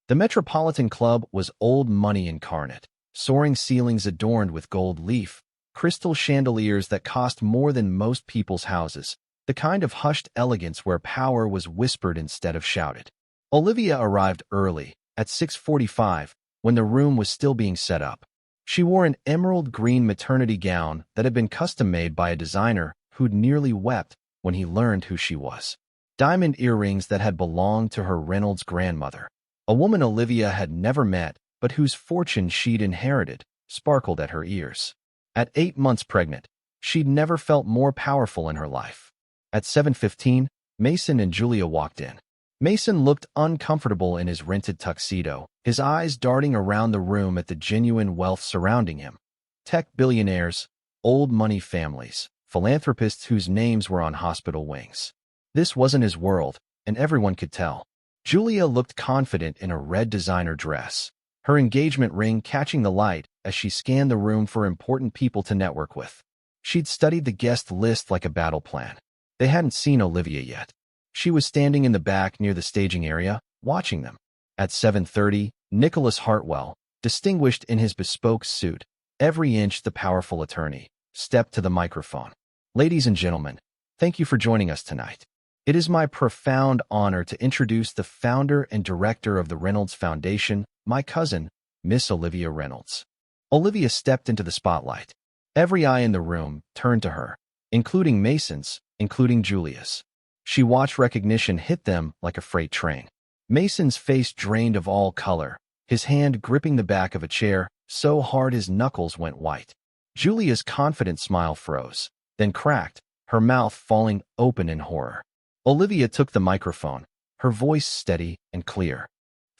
The Metropolitan Club was old money incarnate. Soaring ceilings adorned with gold leaf, crystal chandeliers that cost more than most people's houses, the kind of hushed elegance where power was whispered instead of shouted. Olivia arrived early, at 6:45, when the room was still being set up. She wore an emerald green maternity gown that had been custom-made by a designer who'd nearly wept when he learned who she was. Diamond earrings that had belonged to her Reynolds grandmother, a woman Olivia had never met but whose fortune she'd inherited, sparkled at her ears. At 8 months pregnant, she'd never felt more powerful in her life. At 7:15, Mason and Julia walked in. Mason looked uncomfortable in his rented tuxedo, his eyes darting around the room at the genuine wealth surrounding him. Tech billionaires, old money families, philanthropists whose names were on hospital wings. This wasn't his world, and everyone could tell. Julia looked confident in a red designer dress, her engagement ring catching the light as she scanned the room for important people to network with. She'd studied the guest list like a battle plan. They hadn't seen Olivia yet. She was standing in the back near the staging area, watching them. At 7:30, Nicholas Hartwell, distinguished in his bespoke suit, every inch the powerful attorney, stepped to the microphone. "Ladies and gentlemen, thank you for joining us tonight. It is my profound honor to introduce the founder and director of the Reynolds Foundation, my cousin, Miss Olivia Reynolds." Olivia stepped into the spotlight. Every eye in the room turned to her, including Mason's, including Julia's. She watched recognition hit them like a freight train. Mason's face drained of all color, his hand gripping the back of a chair so hard his knuckles went white. Julia's confident smile froze, then cracked, her mouth falling open in horror. Olivia took the microphone, her voice steady and clear.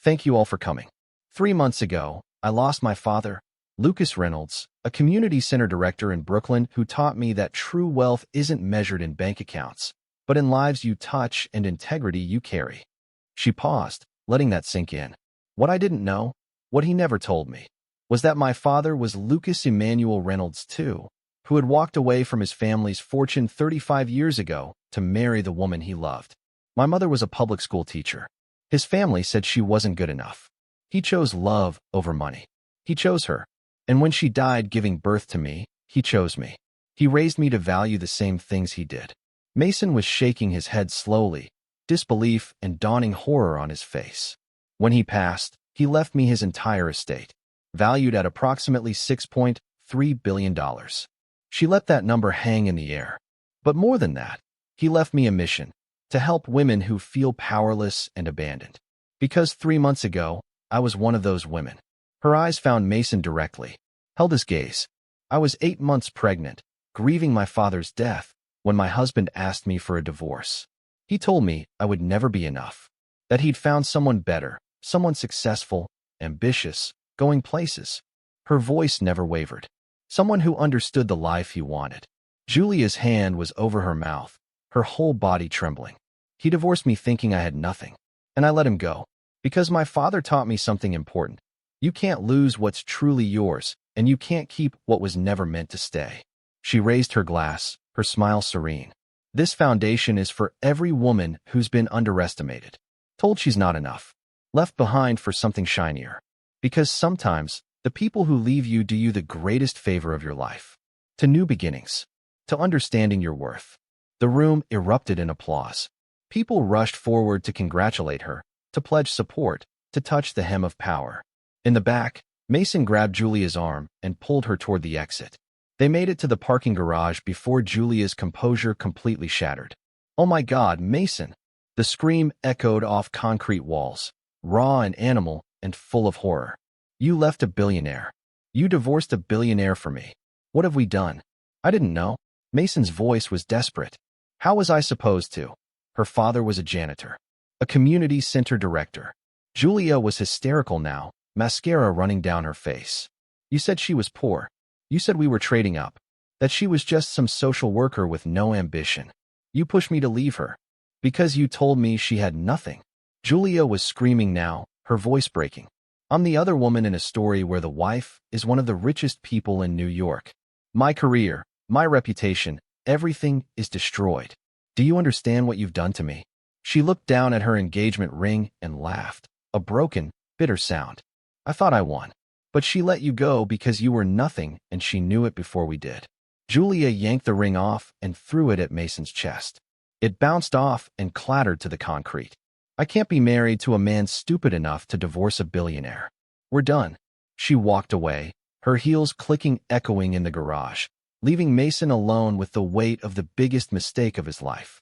"Thank you all for coming. 3 months ago, I lost my father, Lucas Reynolds, a community center director in Brooklyn who taught me that true wealth isn't measured in bank accounts, but in lives you touch and integrity you carry." She paused, letting that sink in. What I didn't know, what he never told me, was that my father was Lucas Emmanuel Reynolds II, who had walked away from his family's fortune 35 years ago to marry the woman he loved. My mother was a public school teacher. His family said she wasn't good enough. He chose love over money. He chose her. And when she died giving birth to me, he chose me. He raised me to value the same things he did. Mason was shaking his head slowly, disbelief and dawning horror on his face. When he passed, he left me his entire estate, valued at approximately $6.3 billion. She let that number hang in the air. But more than that, he left me a mission, to help women who feel powerless and abandoned. Because 3 months ago, I was one of those women. Her eyes found Mason directly, held his gaze. I was 8 months pregnant, grieving my father's death, when my husband asked me for a divorce. He told me I would never be enough, that he'd found someone better, someone successful, ambitious, going places. Her voice never wavered. Someone who understood the life he wanted. Julia's hand was over her mouth, her whole body trembling. He divorced me thinking I had nothing, and I let him go. Because my father taught me something important. You can't lose what's truly yours, and you can't keep what was never meant to stay. She raised her glass, her smile serene. This foundation is for every woman who's been underestimated, told she's not enough, left behind for something shinier. Because sometimes, the people who leave you do you the greatest favor of your life. To new beginnings. To understanding your worth. The room erupted in applause. People rushed forward to congratulate her, to pledge support, to touch the hem of power. In the back, Mason grabbed Julia's arm and pulled her toward the exit. They made it to the parking garage before Julia's composure completely shattered. "Oh my God, Mason!" The scream echoed off concrete walls, raw and animal and full of horror. "You left a billionaire. You divorced a billionaire for me. What have we done?" "I didn't know." Mason's voice was desperate. "How was I supposed to?" Her father was a janitor, a community center director. Julia was hysterical now, mascara running down her face. "You said she was poor. You said we were trading up, that she was just some social worker with no ambition. You pushed me to leave her, because you told me she had nothing." Julia was screaming now, her voice breaking. "I'm the other woman in a story where the wife is one of the richest people in New York. My career, my reputation, everything is destroyed. Do you understand what you've done to me?" She looked down at her engagement ring and laughed, a broken, bitter sound. "I thought I won. But she let you go because you were nothing, and she knew it before we did." Julia yanked the ring off and threw it at Mason's chest. It bounced off and clattered to the concrete. "I can't be married to a man stupid enough to divorce a billionaire. We're done." She walked away, her heels clicking, echoing in the garage, leaving Mason alone with the weight of the biggest mistake of his life.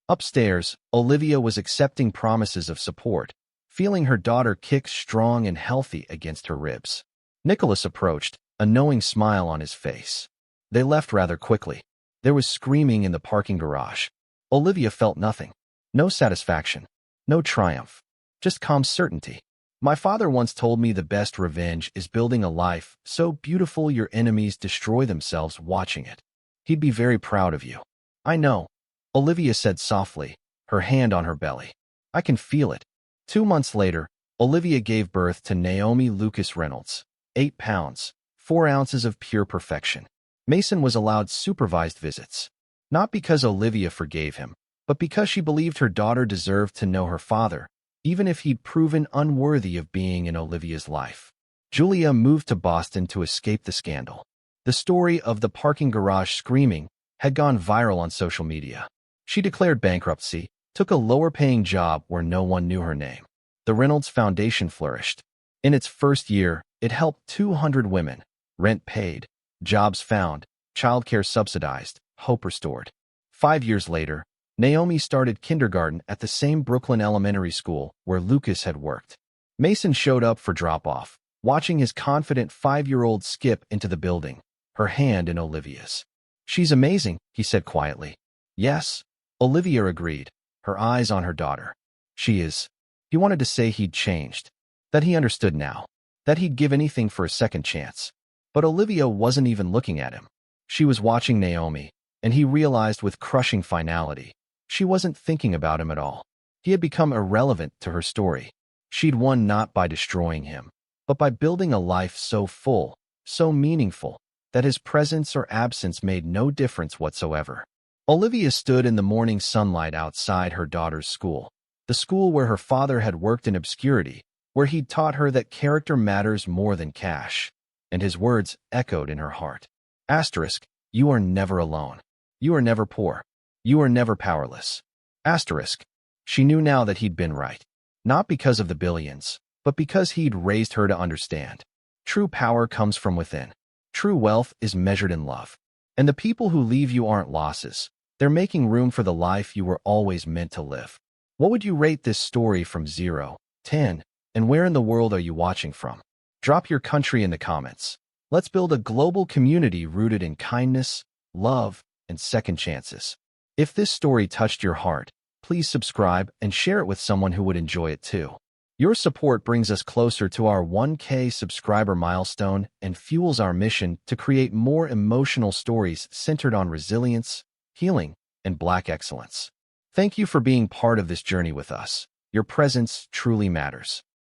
Upstairs, Olivia was accepting promises of support, feeling her daughter kick strong and healthy against her ribs. Nicholas approached, a knowing smile on his face. They left rather quickly. There was screaming in the parking garage. Olivia felt nothing. No satisfaction. No triumph. Just calm certainty. "My father once told me the best revenge is building a life so beautiful your enemies destroy themselves watching it. He'd be very proud of you." "I know," Olivia said softly, her hand on her belly. "I can feel it." 2 months later, Olivia gave birth to Naomi Lucas Reynolds. 8 pounds, 4 ounces of pure perfection. Mason was allowed supervised visits. Not because Olivia forgave him, but because she believed her daughter deserved to know her father, even if he'd proven unworthy of being in Olivia's life. Julia moved to Boston to escape the scandal. The story of the parking garage screaming had gone viral on social media. She declared bankruptcy, took a lower-paying job where no one knew her name. The Reynolds Foundation flourished. In its first year, it helped 200 women, rent paid, jobs found, childcare subsidized, hope restored. 5 years later, Naomi started kindergarten at the same Brooklyn elementary school where Lucas had worked. Mason showed up for drop-off, watching his confident 5-year-old skip into the building, her hand in Olivia's. "She's amazing," he said quietly. "Yes," Olivia agreed, her eyes on her daughter. "She is." He wanted to say he'd changed, that he understood now, that he'd give anything for a second chance. But Olivia wasn't even looking at him. She was watching Naomi, and he realized with crushing finality, she wasn't thinking about him at all. He had become irrelevant to her story. She'd won not by destroying him, but by building a life so full, so meaningful, that his presence or absence made no difference whatsoever. Olivia stood in the morning sunlight outside her daughter's school, the school where her father had worked in obscurity, where he'd taught her that character matters more than cash. And his words echoed in her heart. Asterisk, you are never alone. You are never poor. You are never powerless. Asterisk. She knew now that he'd been right. Not because of the billions, but because he'd raised her to understand. True power comes from within. True wealth is measured in love. And the people who leave you aren't losses. They're making room for the life you were always meant to live. What would you rate this story from 0 to 10? And where in the world are you watching from? Drop your country in the comments. Let's build a global community rooted in kindness, love, and second chances. If this story touched your heart, please subscribe and share it with someone who would enjoy it too. Your support brings us closer to our 1K subscriber milestone and fuels our mission to create more emotional stories centered on resilience, healing, and black excellence. Thank you for being part of this journey with us. Your presence truly matters.